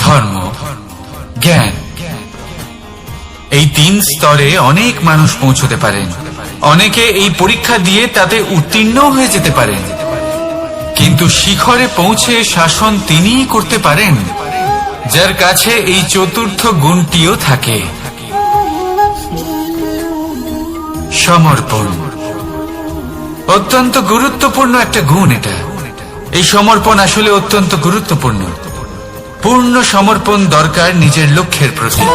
Speaker 1: ধর্ম, জ্ঞান, এই 3 স্তরে অনেক মানুষ পৌঁছতে পারেন। অনেকে এই পরীক্ষা দিয়ে তাতে উত্তীর্ণ হয়ে যেতে পারেন, কিন্তু শিখরে পৌঁছে শাসন তিনিই করতে পারেন যার কাছে এই চতুর্থ গুণটিও থাকে, সমর্পণ। অত্যন্ত গুরুত্বপূর্ণ একটা গুণ এটা। এই সমর্পণ আসলে অত্যন্ত গুরুত্বপূর্ণ। পূর্ণ সমর্পণ দরকার নিজের লক্ষ্যের প্রতি,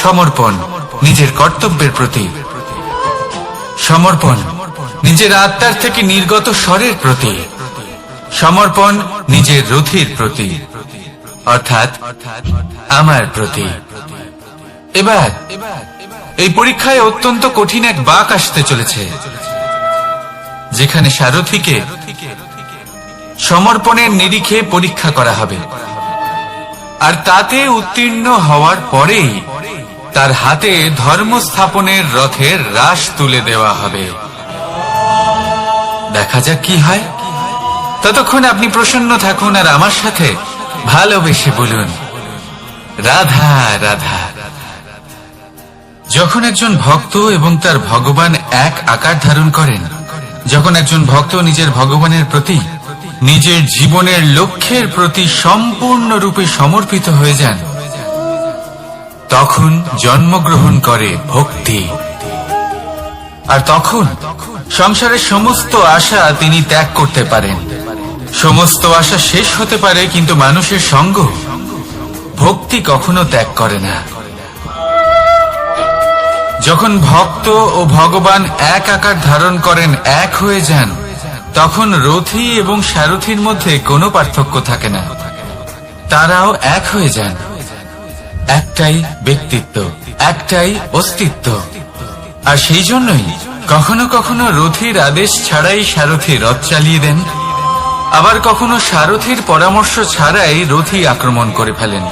Speaker 1: সমর্পণ নিজের কর্তব্যের প্রতি, সমর্পণ নিজের আত্মার থেকে নির্গত স্বরের প্রতি, সমর্পণ নিজের রথীর প্রতি, অর্থাৎ আমার প্রতি। এবার এই পরীক্ষায় অত্যন্ত কঠিন এক বাঁক আসতে চলেছে, যেখানে সারথীকে সমর্পণের নিরিখে পরীক্ষা করা হবে, আর তাতে উত্তীর্ণ হওয়ার পরেই তার হাতে ধর্ম স্থাপনের রথের রাশ তুলে দেওয়া হবে। দেখা যাক কি হয়। ততক্ষণ আপনি প্রসন্ন থাকুন আর আমার সাথে ভালোবেসে বলুন, রাধা রাধা। যখন একজন ভক্ত এবং তার ভগবান এক আকার ধারণ করেন, যখন একজন ভক্ত নিজের ভগবানের প্রতি, নিজের জীবনের লক্ষ্যের প্রতি সম্পূর্ণরূপে সমর্পিত হয়ে যান, তখন জন্মগ্রহণ করে ভক্তি। আর তখন সংসারের সমস্ত আশা তিনি ত্যাগ করতে পারেন। সমস্ত আশা শেষ হতে পারে, কিন্তু মানুষের সঙ্গ ভক্তি কখনো ত্যাগ করে না। যখন ভক্ত ও ভগবান এক আকার ধারণ করেন, এক হয়ে যান, তখন রথী এবং সারথীর মধ্যে কোনো পার্থক্য থাকে না। তারাও এক হয়ে যান। একটাই ব্যক্তিত্ব, একটাই অস্তিত্ব। আর সেই জন্যই কখনো কখনো রথীর আদেশ ছাড়াই সারথী রথ চালিয়ে দেন, আবার কখনো সারথীর পরামর্শ ছাড়াই রথী আক্রমণ করে ফেলেন।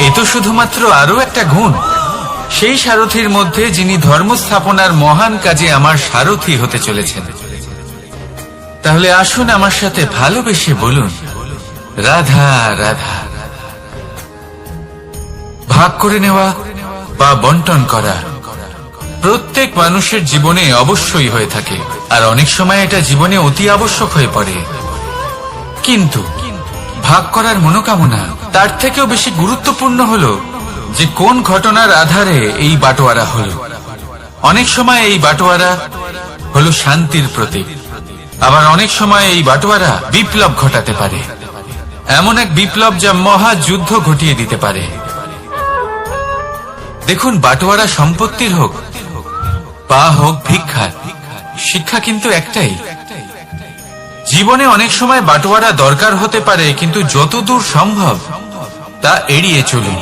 Speaker 1: এ তো শুধুমাত্র আরো একটা গুণ সেই সারথীর মধ্যে যিনি ধর্ম স্থাপনার মহান কাজে আমার সারথী হতে চলেছেন। তাহলে আসুন আমার সাথে ভালোবেসে বলুন, রাধা রাধা। ভাগ করে নেওয়া বা বন্টন করা প্রত্যেক মানুষের জীবনে অবশ্যই হয়ে থাকে, আর অনেক সময় এটা জীবনে অতি আবশ্যক হয়ে পড়ে। কিন্তু ভাগ করার মনোকামনা তার থেকেও বেশি গুরুত্বপূর্ণ হলো যে কোন ঘটনার আধারে এই বাটোয়ারা হলো। অনেক সময় এই বাটোয়ারা হলো শান্তির প্রতীক, আবার অনেক সময় এই বাটোয়ারা বিপ্লব ঘটাতে পারে। এমন এক বিপ্লব যা মহাযুদ্ধ ঘটিয়ে দিতে পারে। দেখুন, বাটোয়ারা সম্পত্তির হোক বা হোক ভিক্ষার, শিক্ষা কিন্তু একটাই। জীবনে অনেক সময় বাটোয়ারা দরকার হতে পারে, কিন্তু যতদূর সম্ভব তা এড়িয়ে চলুন,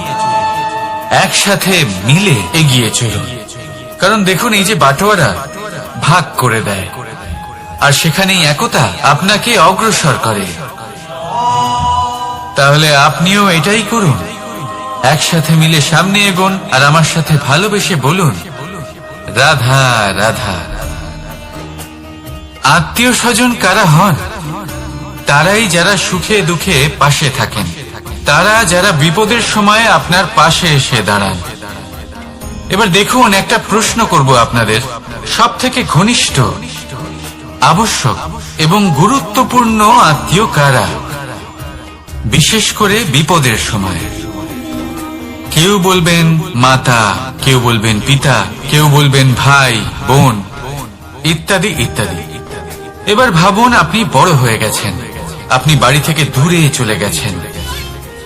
Speaker 1: একসাথে মিলে এগিয়ে চলুন। কারণ দেখুন, এই যে বাটোয়ারা ভাগ করে দেয়, আর সেখানেই একতা আপনাকে অগ্রসর করে। তাহলে আপনিও এটাই করুন, একসাথে মিলে সামনে এগোন, আর আমার সাথে ভালোবেসে বলুন, রাধা রাধা। আত্মীয় স্বজন কারা হন? তারাই যারা সুখে দুঃখে পাশে থাকেন, তারা যারা বিপদের সময় আপনার পাশে এসে দাঁড়ান। এবার দেখুন, একটা প্রশ্ন করব আপনাদের, সব থেকে ঘনিষ্ঠ, আবশ্যক এবং গুরুত্বপূর্ণ আত্মীয় কারা, বিশেষ করে বিপদের সময়? কেউ বলবেন মাতা, কেউ বলবেন পিতা, কেউ বলবেন ভাই বোন, ইত্যাদি ইত্যাদি। এবার ভাবুন, আপনি বড় হয়ে গেছেন, আপনি বাড়ি থেকে দূরে চলে গেছেন,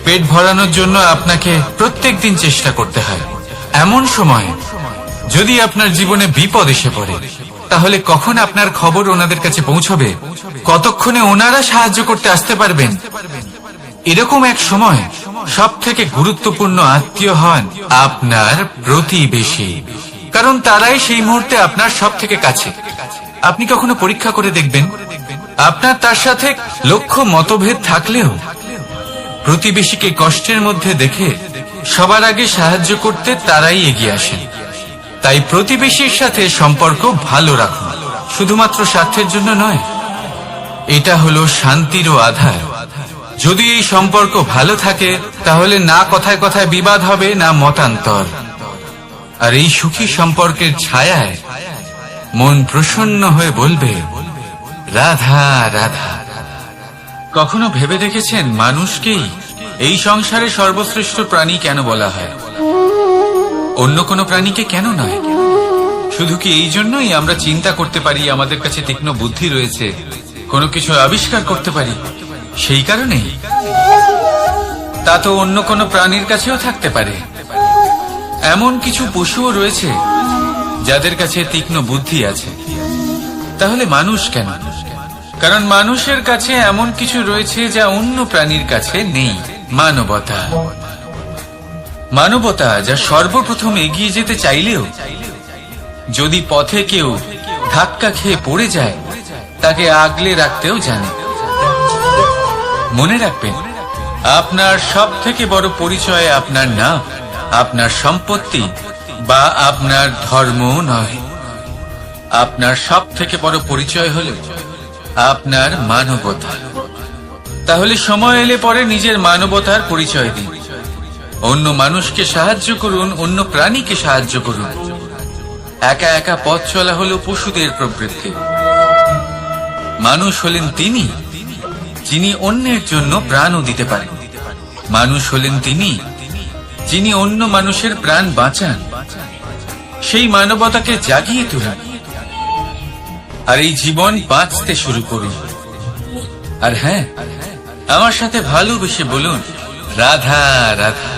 Speaker 1: পেট ভরানোর জন্য আপনাকে প্রত্যেকদিন চেষ্টা করতে হয়। এমন সময় যদি আপনার জীবনে বিপদ এসে পড়ে, তাহলে কখন আপনার খবর ওনাদের কাছে পৌঁছবে? কতক্ষণে ওনারা সাহায্য করতে আসতে পারবেন? এরকম এক সময় সব থেকে গুরুত্বপূর্ণ আত্মীয় হন আপনার প্রতিবেশী, কারণ তারাই সেই মুহূর্তে আপনার সব থেকে কাছে। আপনি কখনো পরীক্ষা করে দেখবেন, আপনার তার সাথে লক্ষ্য মতভেদ থাকলেও প্রতিবেশীকে কষ্টের মধ্যে দেখে সবার আগে সাহায্য করতে তারাই এগিয়ে আসেন। তাই প্রতিবেশীর সাথে সম্পর্ক ভালো রাখুন, শুধুমাত্র স্বার্থের জন্য নয়। এটা হলো শান্তিরও আধার। যদি এই সম্পর্ক ভালো থাকে, তাহলে না কথায় কথায় বিবাদ হবে, না মতান্তর। আর এই সুখী সম্পর্কের ছায়ায় মন প্রসন্ন হয়ে বলবে, রাধা রাধা। কখনো ভেবে দেখেছেন, মানুষকেই এই সংসারে সর্বশ্রেষ্ঠ প্রাণী কেন বলা হয়? অন্য কোনো প্রাণীকে কেন নয়? শুধু কি এই জন্যই আমরা চিন্তা করতে পারি, আমাদের কাছে তীক্ষ্ণ বুদ্ধি রয়েছে, কোনো কিছু আবিষ্কার করতে পারি, সেই কারণেই? তা তো অন্য কোনো প্রাণীর কাছেও থাকতে পারে। এমন কিছু পশুও রয়েছে যাদের কাছে তীক্ষ্ণ বুদ্ধি আছে। তাহলে মানুষ কেন? কারণ মানুষের কাছে এমন কিছু রয়েছে যা অন্য প্রাণীর কাছে নেই। মানবতা। মানবতা যা সর্বপ্রথম এগিয়ে যেতে চাইলেও যদি পথে কেউ ধাক্কা খেয়ে পড়ে যায়, তাকে আগলে রাখতেও জানে। মনে রাখবেন, আপনার সব থেকে বড় পরিচয় আপনার নাম, আপনার সম্পত্তি বা আপনার ধর্ম নয়। আপনার সব থেকে বড় পরিচয় হল আপনার মানবতা। তাহলে সময় এলে পরে নিজের মানবতার পরিচয় দিন। অন্য মানুষকে সাহায্য করুন, অন্য প্রাণীকে সাহায্য করুন। একা একা পথ চলা হলো পশুদের প্রবৃত্তি। মানুষ হলেন তিনি যিনি অন্যের জন্য প্রাণও দিতে পারেন। মানুষ হলেন তিনি যিনি অন্য মানুষের প্রাণ বাঁচান। সেই মানবতাকে জাগিয়ে তুলুন, আর এই জীবন বাঁচতে শুরু করুন। আর হ্যাঁ, আমার সাথে ভালোবেসে বলুন, রাধা রাধা।